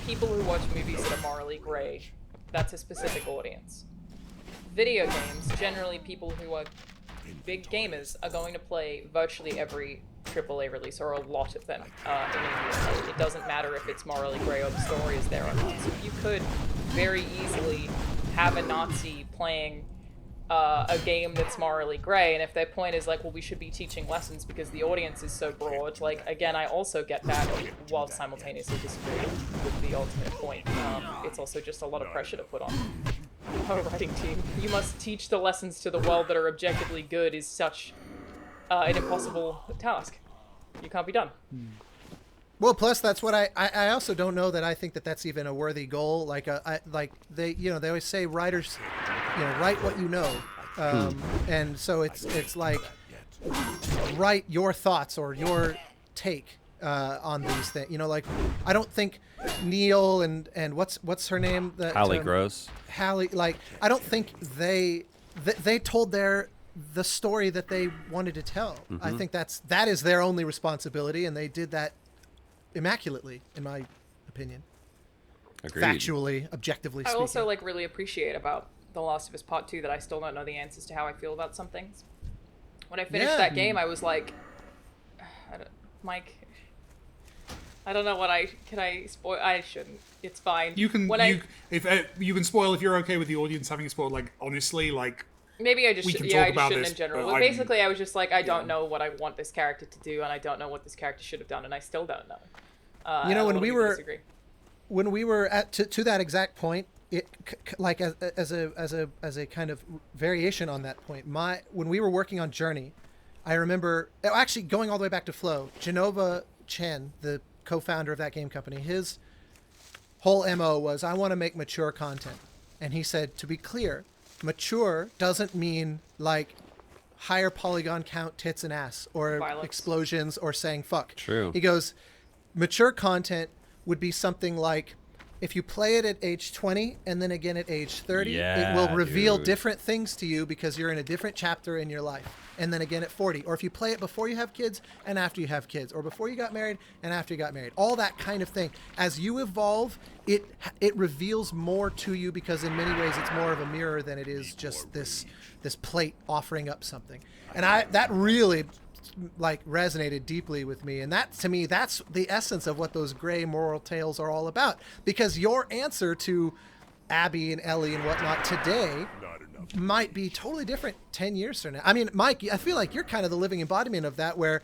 people who watch movies that are morally gray. That's a specific audience. Video games, generally people who are big gamers are going to play virtually every AAA release, or a lot of them, in a year. It doesn't matter if it's morally gray or the story is there or not. So you could very easily have a Nazi playing a game that's morally gray, and if their point is like, well, we should be teaching lessons because the audience is so broad, like, again, I also get that while simultaneously disagreeing with the ultimate point. It's also just a lot of pressure to put on a writing team. You must teach the lessons to the world that are objectively good is such an impossible task. You can't be done. Well, plus that's what I also don't know that I think that that's even a worthy goal. Like they always say writers, write what you know, and so it's like write your thoughts or your take on these things. Like I don't think Neil and what's her name? Hallie Gross. Hallie, like I don't think they told the story that they wanted to tell. Mm-hmm. I think that is their only responsibility, and they did that immaculately, in my opinion. Agreed. Factually, objectively speaking. I also really appreciate about The Last of Us Part 2 that I still don't know the answers to how I feel about some things. When I finished that game, I was like, Mike, I don't know what can I spoil. I shouldn't. It's fine. You can if you can spoil if you're okay with the audience having it spoiled. Like honestly, like maybe I just we can yeah, talk I just about shouldn't this, in general. but But basically, I was just like, I don't know what I want this character to do, and I don't know what this character should have done, and I still don't know. You know, when we were at to that exact point, it like as a kind of variation on that point. When we were working on Journey, I remember actually going all the way back to Flow. Genova Chen, the co-founder of that game company, his whole MO was, I want to make mature content. And he said, to be clear, mature doesn't mean like higher polygon count tits and ass or violence, explosions or saying fuck. True. He goes, mature content would be something like, if you play it at age 20 and then again at age 30, it will reveal different things to you because you're in a different chapter in your life. And then again at 40. Or if you play it before you have kids and after you have kids. Or before you got married and after you got married. All that kind of thing. As you evolve, it reveals more to you because in many ways it's more of a mirror than it is just this plate offering up something. And that really like resonated deeply with me, and that to me that's the essence of what those gray moral tales are all about, because your answer to Abby and Ellie and whatnot today might be totally different 10 years from now. I mean, Mike, I feel like you're kind of the living embodiment of that, where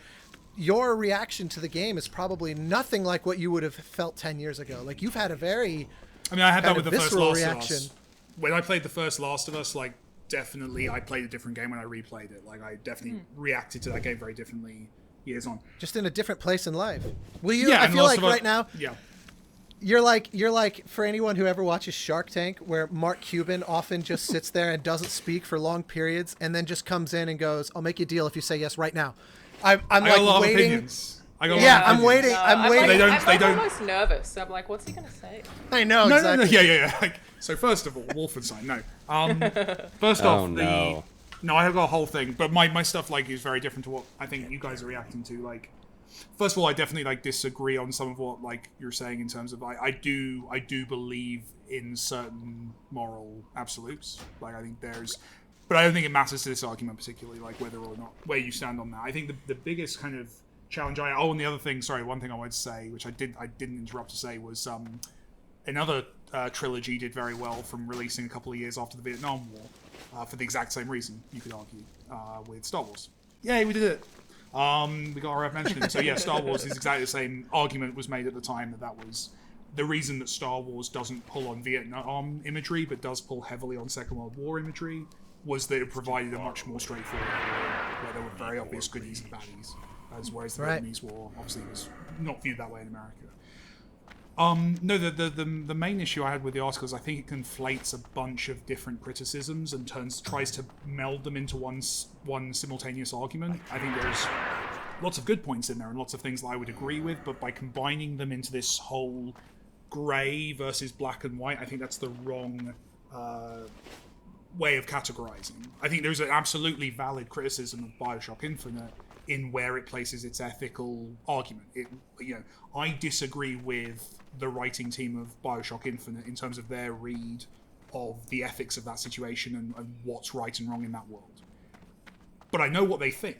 your reaction to the game is probably nothing like what you would have felt 10 years ago. Like you've had a very I had that with the first Last reaction. of Us. When I played the first Last of Us, like definitely I played a different game when I replayed it. Like I definitely reacted to that game very differently years on. Just in a different place in life. Will you? Yeah, I feel like right now. Yeah. You're like for anyone who ever watches Shark Tank, where Mark Cuban often just sits there and doesn't speak for long periods, and then just comes in and goes, "I'll make you a deal if you say yes right now." I'm like waiting. I'm waiting. I'm waiting. I'm almost nervous. I'm like, what's he gonna say? I know. No, exactly. no. Yeah. Like, so first of all, Wolfenstein. No. First off, no, I have got a whole thing, but my stuff like is very different to what I think you guys are reacting to. Like, first of all, I definitely like disagree on some of what like you're saying in terms of I do believe in certain moral absolutes. Like I think but I don't think it matters to this argument particularly, like whether or not where you stand on that. I think the biggest kind of challenge and the other thing, one thing I wanted to say, which I didn't interrupt to say, was another trilogy did very well from releasing a couple of years after the Vietnam War for the exact same reason, you could argue, with Star Wars. Yay, we did it. We got our mentioning. So yeah, Star Wars is exactly the same argument was made at the time that was the reason that Star Wars doesn't pull on Vietnam imagery but does pull heavily on Second World War imagery, was that it provided a much more straightforward war where there were very obvious goodies and baddies, whereas the Vietnamese War obviously was not viewed that way in America. No, the main issue I had with the article is I think it conflates a bunch of different criticisms and tries to meld them into one simultaneous argument. I think there's lots of good points in there and lots of things that I would agree with, but by combining them into this whole grey versus black and white, I think that's the wrong way of categorizing. I think there's an absolutely valid criticism of BioShock Infinite in where it places its ethical argument. I disagree with the writing team of BioShock Infinite in terms of their read of the ethics of that situation and what's right and wrong in that world. But I know what they think.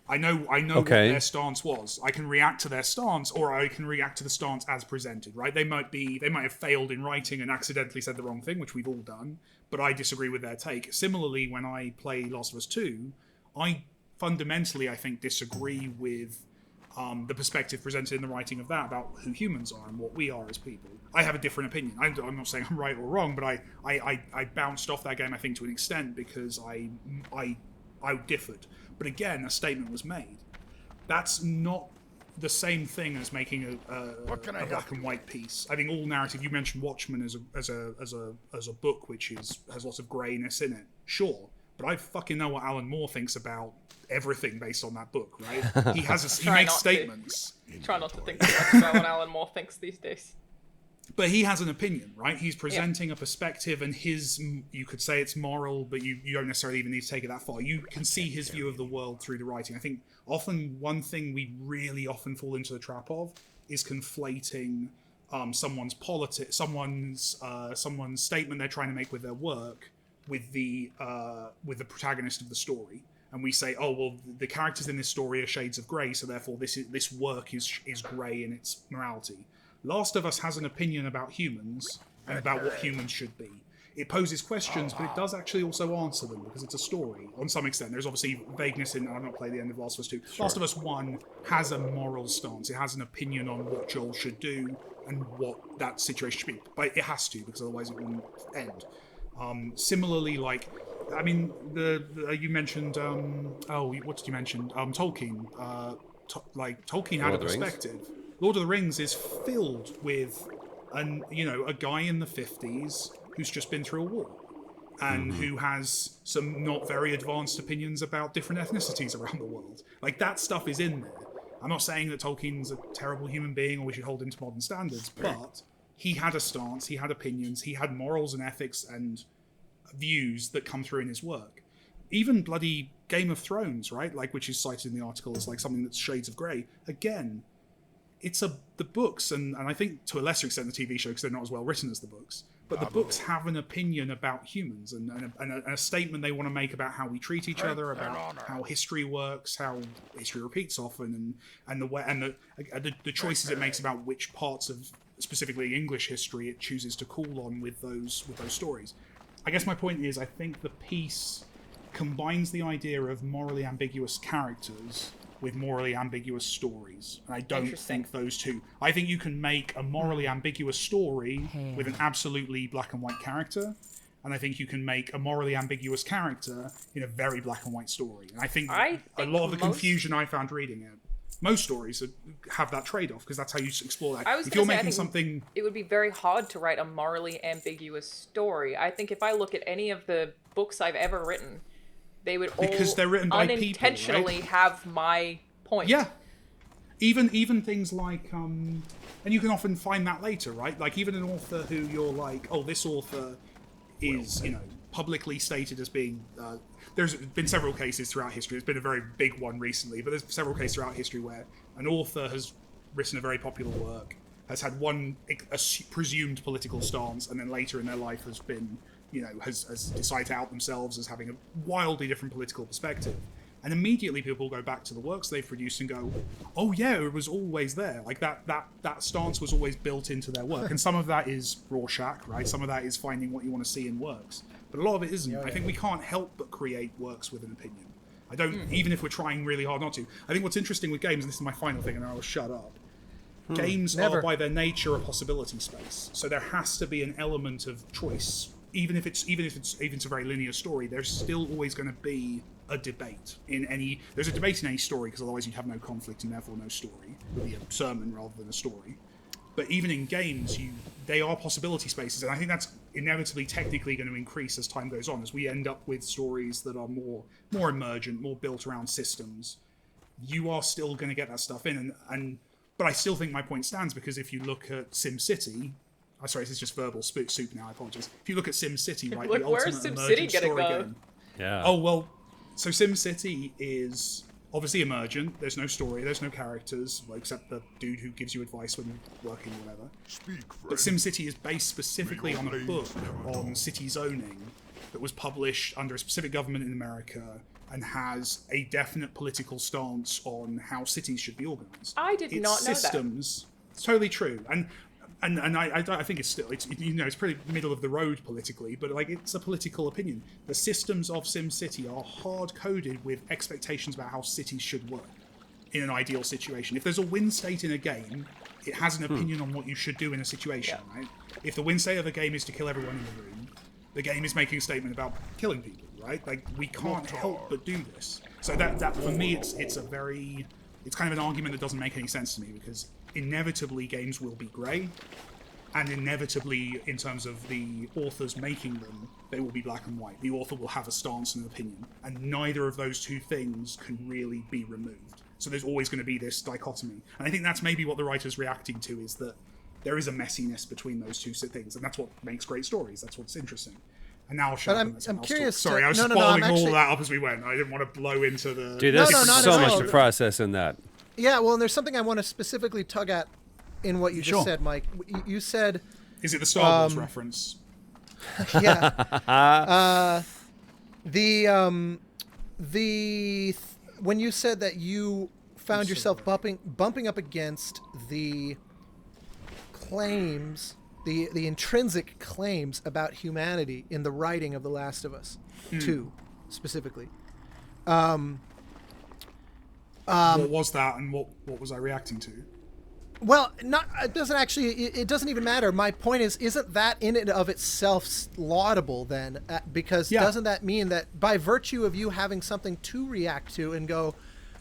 I know what their stance was. I can react to their stance, or I can react to the stance as presented, right? They might have failed in writing and accidentally said the wrong thing, which we've all done, but I disagree with their take. Similarly, when I play Last of Us 2, I fundamentally, I think, disagree with the perspective presented in the writing of that about who humans are and what we are as people. I have a different opinion. I'm not saying I'm right or wrong, but I bounced off that game, I think, to an extent because I differed. But again, a statement was made. That's not the same thing as making a black and white piece. I think all narrative. You mentioned Watchmen as a book which has lots of greyness in it. Sure, but I fucking know what Alan Moore thinks about everything based on that book, right? He makes statements. Try not to think too much about what Alan Moore thinks these days. But he has an opinion, right? He's presenting a perspective, and you could say it's moral, but you don't necessarily even need to take it that far. You can see his view of the world through the writing. I think often one thing we really often fall into the trap of is conflating someone's politics, someone's statement they're trying to make with their work with the protagonist of the story. and we say, oh well, the characters in this story are shades of grey, so therefore this work is grey in its morality. Last of Us has an opinion about humans and about what humans should be. It poses questions, but it does actually also answer them because it's a story. On some extent, there's obviously vagueness in. I've not played the end of Last of Us 2. Sure. Last of Us 1 has a moral stance. It has an opinion on what Joel should do and what that situation should be. But it has to, because otherwise it wouldn't end. Similarly, like, I mean, you mentioned. What did you mention? Tolkien. Tolkien had a perspective. Lord of the Rings is filled with, a guy in the 50s who's just been through a war, and who has some not very advanced opinions about different ethnicities around the world. Like, that stuff is in there. I'm not saying that Tolkien's a terrible human being or we should hold him to modern standards, but he had a stance, he had opinions, he had morals and ethics and views that come through in his work. Even bloody Game of Thrones, right? Like, which is cited in the article as like something that's shades of grey. Again, it's the books, and I think to a lesser extent the TV show, because they're not as well written as the books. But the books have an opinion about humans and a statement they want to make about how we treat each other, about how history works, how history repeats often, and the choices it makes about which parts of specifically English history it chooses to call on with those stories. I guess my point is, I think the piece combines the idea of morally ambiguous characters with morally ambiguous stories. And I don't think those two... I think you can make a morally ambiguous story with an absolutely black and white character, and I think you can make a morally ambiguous character in a very black and white story. And I think a lot of the confusion I found reading it, most stories have that trade-off, because that's how you explore that. If you're making something... It would be very hard to write a morally ambiguous story. I think if I look at any of the books I've ever written, they would because they're written by unintentionally people, right? have my point. Yeah. Even things like, and you can often find that later, right? Like, even an author who you're like, oh, this author is, publicly stated as being... there's been several cases throughout history. There's been a very big one recently, but there's several cases throughout history where an author has written a very popular work, has had a presumed political stance, and then later in their life has been, has decided to out themselves as having a wildly different political perspective. And immediately people go back to the works they've produced and go, oh yeah, it was always there. Like that stance was always built into their work. And some of that is Rorschach, right? Some of that is finding what you want to see in works. But a lot of it isn't. I think we can't help but create works with an opinion. I don't, even if we're trying really hard not to. I think what's interesting with games, and this is my final thing, and then I will shut up. Games are by their nature a possibility space. So there has to be an element of choice. Even if it's a very linear story, there's still always going to be a debate in any... There's a debate in any story, because otherwise you'd have no conflict and therefore no story. It would be a sermon rather than a story. But even in games, they are possibility spaces, and I think that's inevitably technically going to increase as time goes on, as we end up with stories that are more emergent, more built around systems. You are still going to get that stuff in, but I still think my point stands, because if you look at SimCity... Oh, sorry, this is just verbal soup now, I apologize. If you look at SimCity, right, the ultimate emergent story game... Yeah. Oh, well... So SimCity is obviously emergent. There's no story, there's no characters, well, except the dude who gives you advice when you're working or whatever. But SimCity is based specifically on a book on city zoning that was published under a specific government in America and has a definite political stance on how cities should be organized. I did not know systems, that. It's totally true. And I think it's pretty middle of the road politically, but like, it's a political opinion. The systems of SimCity are hard coded with expectations about how cities should work in an ideal situation. If there's a win state in a game, it has an opinion on what you should do in a situation, right? If the win state of a game is to kill everyone in the room, the game is making a statement about killing people, right? Like, we can't help but do this. So that for me, it's kind of an argument that doesn't make any sense to me, because inevitably games will be grey, and inevitably, in terms of the authors making them, they will be black and white. The author will have a stance and an opinion, and neither of those two things can really be removed. So there's always going to be this dichotomy. And I think that's maybe what the writer's reacting to, is that there is a messiness between those two things, and that's what makes great stories. That's what's interesting. And now I'll shut up. I'm curious. Sorry, I was following all of that up as we went. I didn't want to blow into the... Dude, there's so much to process in that. Yeah, well, and there's something I want to specifically tug at in what you just said, Mike. You said... Is it the Star Wars reference? Yeah. when you said that you found yourself bumping up against the claims, the intrinsic claims about humanity in the writing of The Last of Us 2, specifically. What was that, and what was I reacting to? Well, it doesn't even matter. My point is, isn't that in and of itself laudable then? Because doesn't that mean that by virtue of you having something to react to and go,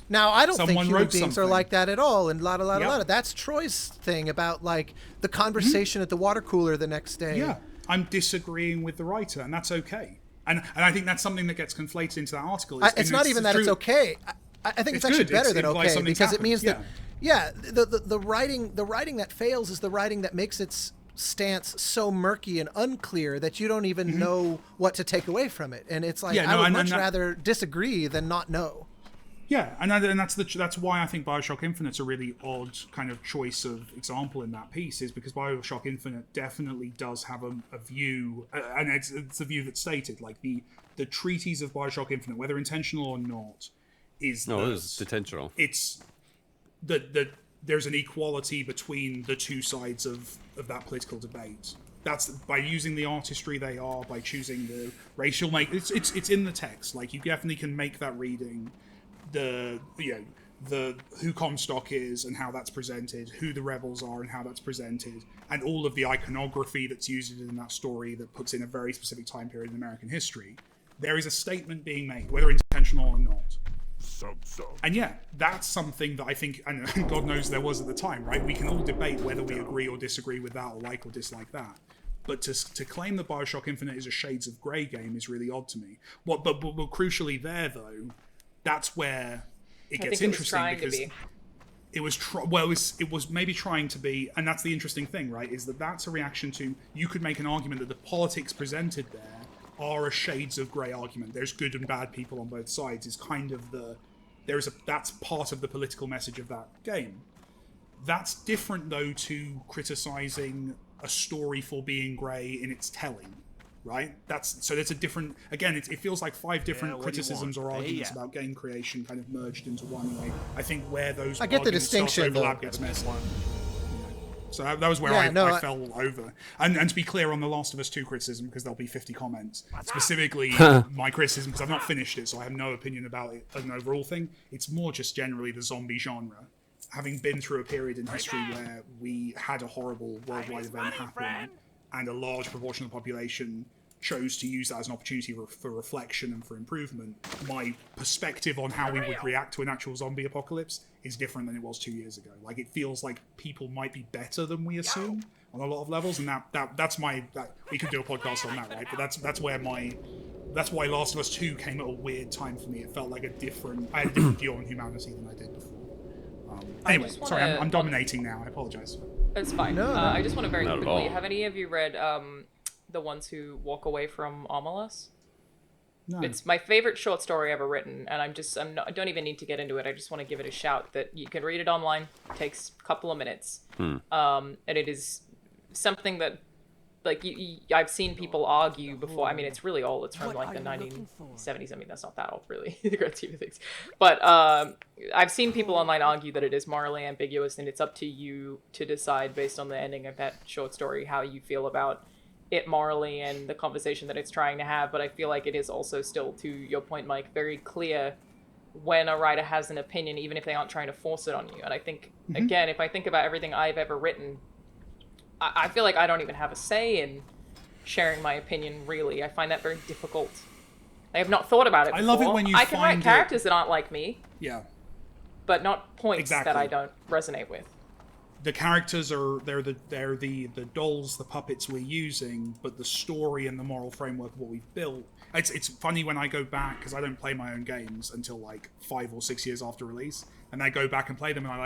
now I don't think human beings are like that at all, and la. That's Troy's thing about like the conversation at the water cooler the next day. Yeah, I'm disagreeing with the writer, and that's okay. And I think that's something that gets conflated into that article. It's not even that it's okay. I think it's actually better than okay, because it means that. Yeah, the writing that fails is the writing that makes its stance so murky and unclear that you don't even know what to take away from it. And it's like, I would much rather disagree than not know. Yeah, and that's why I think BioShock Infinite's a really odd kind of choice of example in that piece, is because BioShock Infinite definitely does have a view, and it's a view that's stated, like the treatise of BioShock Infinite, whether intentional or not, is intentional. It's there's an equality between the two sides of that political debate. That's by using the artistry they are, by choosing the racial it's in the text. Like, you definitely can make that reading, the who Comstock is and how that's presented, who the rebels are and how that's presented, and all of the iconography that's used in that story that puts in a very specific time period in American history. There is a statement being made, whether intentional or not. And yeah, that's something that I think, and God knows there was at the time, right? We can all debate whether we agree or disagree with that, or like or dislike that. But to claim that BioShock Infinite is a Shades of Grey game is really odd to me. But crucially there, though, that's where it gets interesting, because it was maybe trying to be, and that's the interesting thing, right? Is that's a reaction to, you could make an argument that the politics presented there are a Shades of Grey argument. There's good and bad people on both sides. Is kind of that's part of the political message of that game. That's different, though, to criticizing a story for being grey in its telling, right? There's a different. Again, it feels like 5 different criticisms or arguments about game creation kind of merged into one way. I think where those the distinction overlap gets messy. So that was where I fell over. And to be clear on the Last of Us 2 criticism, because there'll be 50 comments, specifically my criticism, because I've not finished it, so I have no opinion about it as an overall thing. It's more just generally the zombie genre. Having been through a period in history where we had a horrible worldwide event happen, and a large proportion of the population chose to use that as an opportunity for reflection and for improvement, my perspective on how we would react to an actual zombie apocalypse is different than it was 2 years ago. Like, it feels like people might be better than we assume on a lot of levels, and that's we could do a podcast on that, right? But that's why Last of Us 2 came at a weird time for me. It felt like I had a different view on humanity than I did before. Anyway, sorry, I'm dominating now. I apologize. It's fine. No. I just want to very quickly, have any of you read The Ones Who Walk Away from Omelas? No. It's my favorite short story ever written, and I don't even need to get into it. I just want to give it a shout that you can read it online. It takes a couple of minutes. And it is something that, like, I've seen people argue before. I mean, it's really old. It's from like the 1970s. I mean, that's not that old, really, the grand scheme of things. But I've seen people online argue that it is morally ambiguous, and it's up to you to decide based on the ending of that short story how you feel about it morally and the conversation that it's trying to have. But I feel like it is also still, to your point, Mike, very clear when a writer has an opinion, even if they aren't trying to force it on you. And I think, again, if I think about everything I've ever written, I feel like I don't even have a say in sharing my opinion, really. I find that very difficult. I have not thought about it before. I love it when I can write characters that aren't like me. Yeah. But not points that I don't resonate with. The characters they're the dolls, the puppets we're using, but the story and the moral framework of what we've built. It's funny when I go back, because I don't play my own games until like 5 or 6 years after release, and I go back and play them, and I'm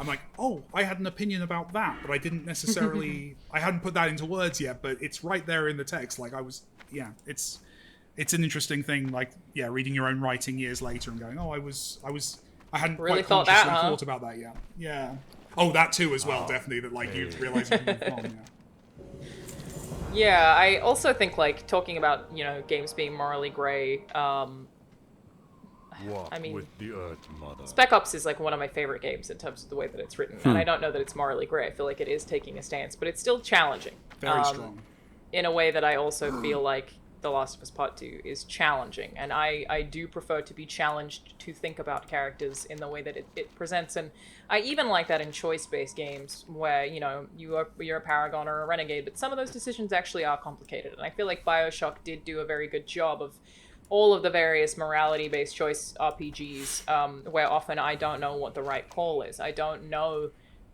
like, oh, I had an opinion about that, but I didn't necessarily, I hadn't put that into words yet, but it's right there in the text. Like it's an interesting thing. Like, reading your own writing years later and going, oh, I hadn't really quite consciously thought about that yet. Yeah. Oh, that too as well, definitely, that like you realize you've moved on, Yeah, I also think, like, talking about, games being morally gray, I mean, with the Earth Mother. Spec Ops is like one of my favorite games in terms of the way that it's written, and I don't know that it's morally gray. I feel like it is taking a stance, but it's still challenging. Very strong. In a way that I also feel like The Last of Us Part 2 is challenging, and I do prefer to be challenged to think about characters in the way that it presents, and I even like that in choice-based games where, you know, you're a Paragon or a Renegade, but some of those decisions actually are complicated, and I feel like BioShock did do a very good job of all of the various morality-based choice RPGs, where often I don't know what the right call is. I don't know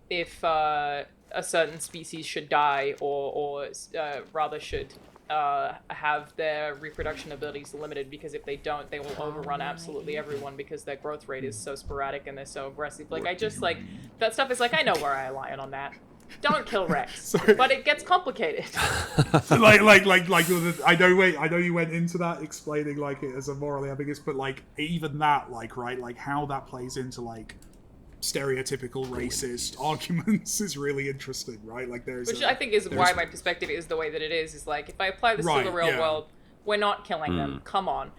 if a certain species should die or rather should have their reproduction abilities limited, because if they don't, they will overrun absolutely everyone because their growth rate is so sporadic and they're so aggressive. Like, I just, like, that stuff is like, I know where I align on that. Don't kill Rex. But it gets complicated. like I know you went into that explaining like it as a morally ambiguous, but like even that, like, right, like how that plays into like stereotypical racist arguments is really interesting, right? Like which I think is why my perspective is the way that it is like, if I apply this to the real world, we're not killing them, come on.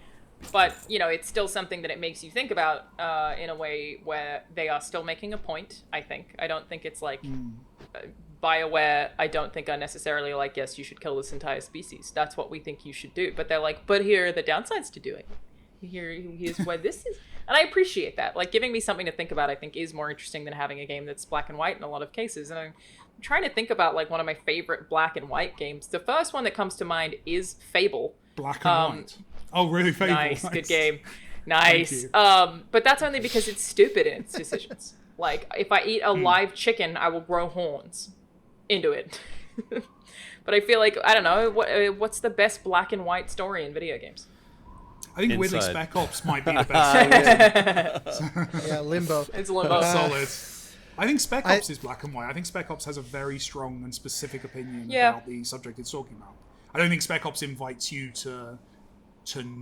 But, you know, it's still something that it makes you think about in a way where they are still making a point, I think. I don't think it's like BioWare, I don't think are necessarily like, yes, you should kill this entire species. That's what we think you should do. But they're like, but here are the downsides to doing it. Here's why this is. And I appreciate that. Like, giving me something to think about, I think, is more interesting than having a game that's black and white in a lot of cases. And I'm trying to think about, like, one of my favorite black and white games. The first one that comes to mind is Fable. Black and white. Oh, really? Fable. Nice. Good game. Nice. But that's only because it's stupid in its decisions. Like, if I eat a live chicken, I will grow horns into it. But I feel like, I don't know, what's the best black and white story in video games? I think weirdly Spec Ops might be the best. Yeah, Limbo. It's Limbo. Solid. I think Spec Ops is black and white. I think Spec Ops has a very strong and specific opinion about the subject it's talking about. I don't think Spec Ops invites you to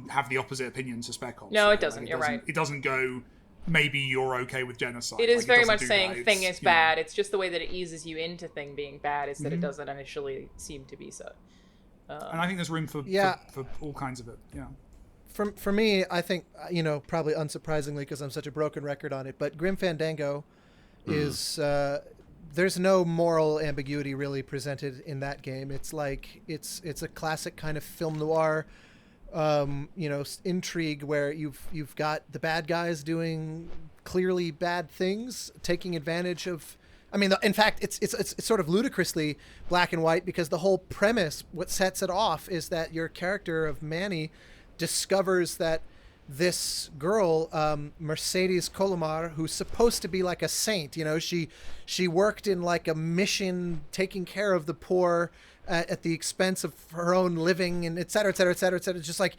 have the opposite opinion to Spec Ops. No, it doesn't. Like, you're right. It doesn't go, maybe you're okay with genocide. It is very much saying thing is bad. It's just the way that it eases you into thing being bad is that it doesn't initially seem to be so. And I think there's room for all kinds of it. Yeah. For me, I think, you know, probably unsurprisingly because I'm such a broken record on it, but Grim Fandango is there's no moral ambiguity really presented in that game. It's like it's a classic kind of film noir, you know, intrigue where you've got the bad guys doing clearly bad things, taking advantage of. I mean, in fact, it's sort of ludicrously black and white because the whole premise, what sets it off, is that your character of Manny discovers that this girl, Mercedes Colomar, who's supposed to be like a saint, you know, she worked in like a mission taking care of the poor at the expense of her own living, and et cetera, et cetera, et cetera, et cetera. Just like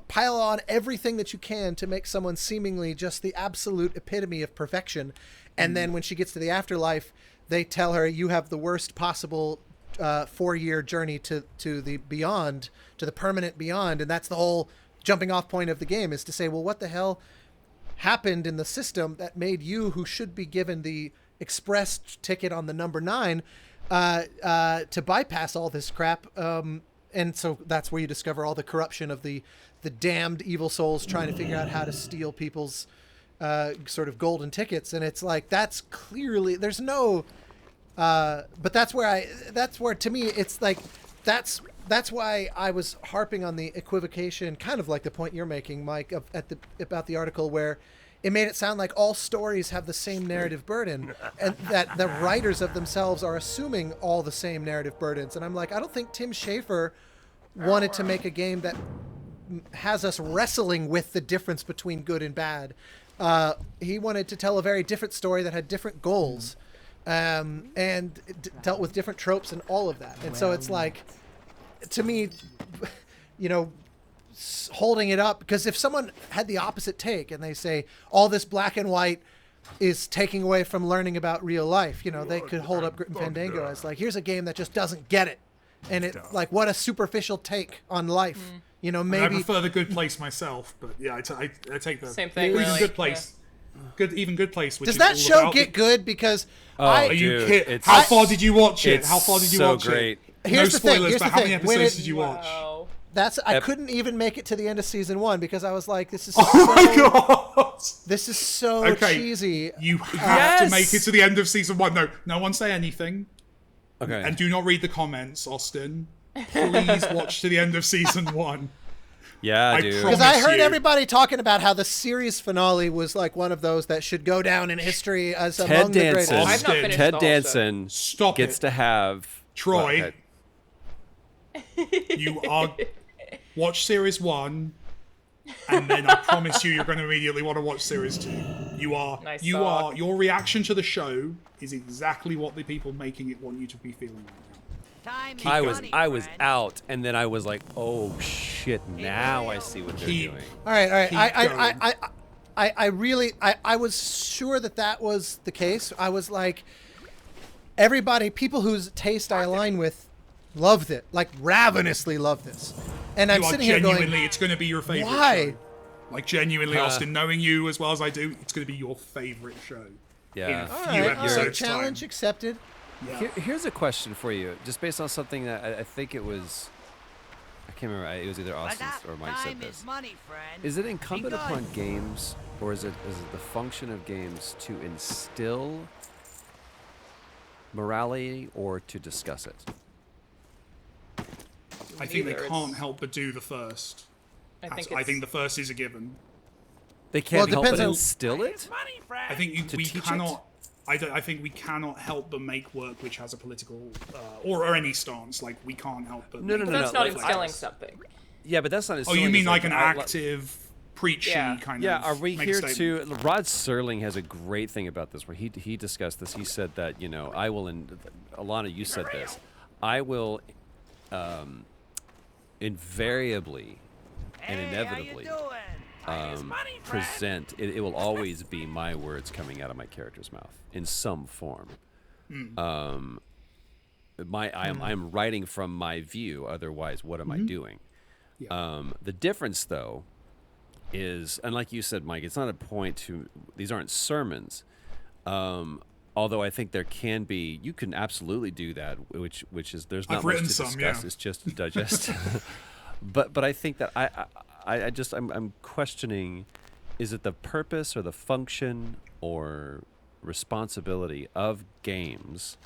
pile on everything that you can to make someone seemingly just the absolute epitome of perfection. And then when she gets to the afterlife, they tell her you have the worst possible 4-year journey to the beyond, to the permanent beyond. And that's the whole jumping off point of the game, is to say, well, what the hell happened in the system that made you, who should be given the express ticket on the number 9, to bypass all this crap. And so that's where you discover all the corruption of the damned evil souls trying to figure out how to steal people's sort of golden tickets. And it's like, that's clearly, there's no, but that's where to me, it's like, that's why I was harping on the equivocation, kind of like the point you're making, Mike, about the article, where it made it sound like all stories have the same narrative burden, and that the writers of themselves are assuming all the same narrative burdens. And I'm like, I don't think Tim Schafer wanted to make a game that has us wrestling with the difference between good and bad. He wanted to tell a very different story that had different goals, and dealt with different tropes and all of that. And so it's like, to me, you know, holding it up, because if someone had the opposite take and they say all this black and white is taking away from learning about real life, you know, they could hold up Grim Fandango as like, here's a game that just doesn't get it, and it like, what a superficial take on life. You know, maybe I prefer The Good Place myself, but yeah, I take the same thing. Even Really. Good Place. Good Place. Which does is that all show about get good? Because are you kidding? How far did you watch it? How far did you watch great. it? Here's no the thing, spoilers, here's but the how many thing. When episodes it- did you watch? I couldn't even make it to the end of season 1 because I was like, this is my god, this is so cheesy. You have to make it to the end of season 1. No one say anything. Okay. And do not read the comments, Austin. Please watch to the end of season 1. Yeah, dude. Because I heard everybody talking about how the series finale was like one of those that should go down in history as among the greatest. Ted Danson gets to have Troy. You are watch series 1, and then I promise you're going to immediately want to watch series 2. Your reaction to the show is exactly what the people making it want you to be feeling right now. I was out, and then I was like, oh shit! Now I see what they're doing. All right. I was sure that was the case. I was like, people whose taste I align with, loved it, like ravenously loved this, and I'm sitting here going, it's going to be your favorite. Why? Show. Like genuinely, Austin, knowing you as well as I do, it's going to be your favorite show. Yeah. In a few episodes. Challenge accepted. Yeah. Here's a question for you, just based on something that I think it was. I can't remember. It was either Austin or Mike said this. Is it incumbent upon games, or is it the function of games to instill morality or to discuss it? I think they can't help but do the first. I think the first is a given. They can't help but instill it? I think we cannot. I think we cannot help but make work which has a political or any stance. Like we can't help but. No. That's not instilling something. Yeah, but that's not instilling. Oh, you mean like an active, preachy kind of? Yeah, are we here to? Rod Serling has a great thing about this, where he discussed this. He said that I will. Alana, you said this. I will invariably and inevitably present. It will always be my words coming out of my character's mouth in some form. I'm writing from my view. Otherwise, what am I doing? Yeah. The difference, though, is, and like you said, Mike, it's not a point to. These aren't sermons. Although I think there can be, you can absolutely do that, which is there's not much to discuss. Yeah. It's just to digest. But I think that I'm questioning, is it the purpose or the function or responsibility of games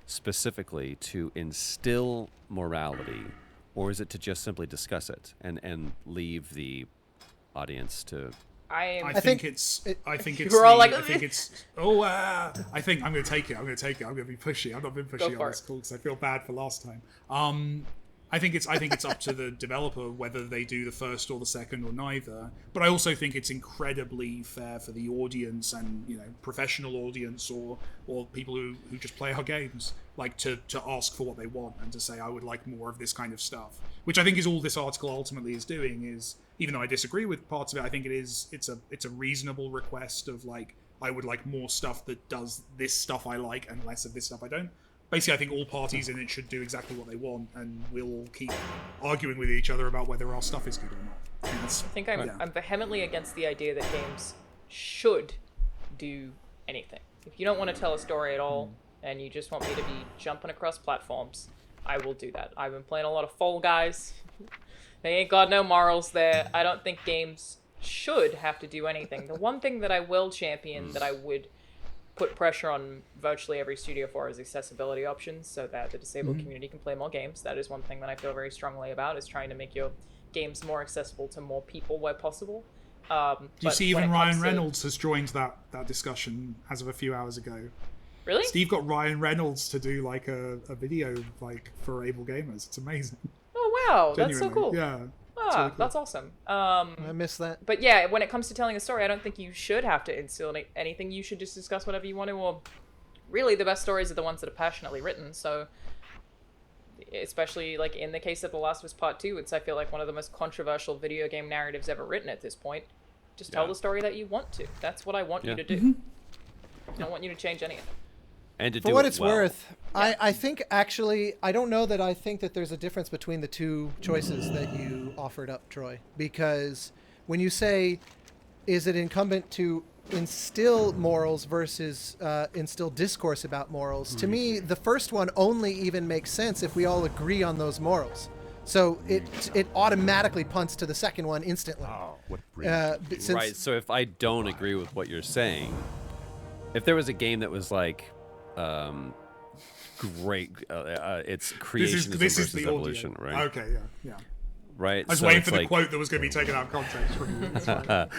specifically to instill morality, or is it to just simply discuss it and leave the audience to? I think it's. I think I'm going to take it. I'm going to be pushy. I've not been pushy on this call because I feel bad for last time. I think it's up to the developer whether they do the first or the second or neither. But I also think it's incredibly fair for the audience and professional audience or people who just play our games, like to ask for what they want and to say I would like more of this kind of stuff. Which I think is all this article ultimately is doing. Is, even though I disagree with parts of it, I think it's a reasonable request of like, I would like more stuff that does this stuff I like and less of this stuff I don't. Basically, I think all parties in it should do exactly what they want, and we'll all keep arguing with each other about whether our stuff is good or not. I think I'm vehemently against the idea that games should do anything. If you don't want to tell a story at all, and you just want me to be jumping across platforms, I will do that. I've been playing a lot of Fall Guys. They ain't got no morals there. I don't think games should have to do anything. The one thing that I will champion, that I would put pressure on virtually every studio for, is accessibility options, so that the disabled community can play more games. That is one thing that I feel very strongly about, is trying to make your games more accessible to more people where possible. Do you see even Ryan Reynolds has joined that discussion as of a few hours ago? Really? Steve got Ryan Reynolds to do like a video like for able gamers. It's amazing. Oh wow, Genuinely. That's so cool. Yeah. Really cool. That's awesome. I missed that. But yeah, when it comes to telling a story, I don't think you should have to instill anything. You should just discuss whatever you want to, or really the best stories are the ones that are passionately written. So, especially like in the case of The Last of Us Part 2, it's, I feel like, one of the most controversial video game narratives ever written at this point. Just tell the story that you want to. That's what I want you to do. I don't want you to change anything. And to For what it's worth, I think actually, I don't know that I think that there's a difference between the two choices that you offered up, Troy. Because when you say, is it incumbent to instill morals versus instill discourse about morals, to me, the first one only even makes sense if we all agree on those morals. So it automatically punts to the second one instantly. Right. So if I don't agree with what you're saying, if there was a game that was like, great, it's creationism versus evolution, right? Okay, yeah. I Right. was waiting for the quote that was going to be taken out of context from you. That's fine.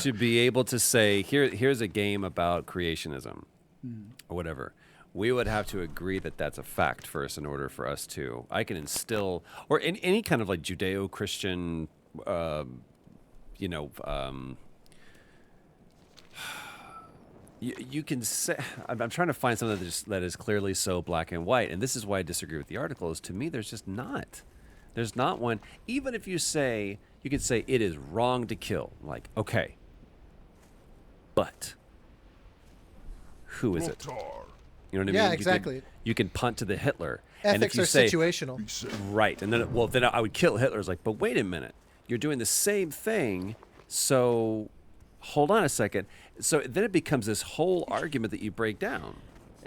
To be able to say, here's a game about creationism, or whatever. We would have to agree that that's a fact first in order for us to. I can instill, or in any kind of like Judeo-Christian, you can say. I'm trying to find something that is clearly so black and white, and this is why I disagree with the article. Is to me, there's just not. There's not one. Even if you can say it is wrong to kill. Like, okay, but who is it? You know what I mean? Yeah, exactly. You can punt to the Hitler. Ethics and if you are say, situational. Right. And then I would kill Hitler. It's like, but wait a minute. You're doing the same thing. So hold on a second. So then it becomes this whole argument that you break down.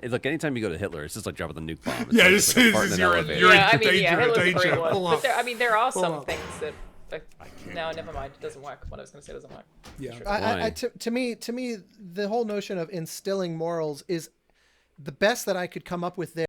Look, anytime you go to Hitler, it's just like dropping the nuke bomb. It's you're in Hitler's a danger. great one. Pull But up. there are Pull some up. things that. No, never mind. It doesn't work. What I was going to say doesn't work. Yeah. To me, the whole notion of instilling morals is the best that I could come up with there.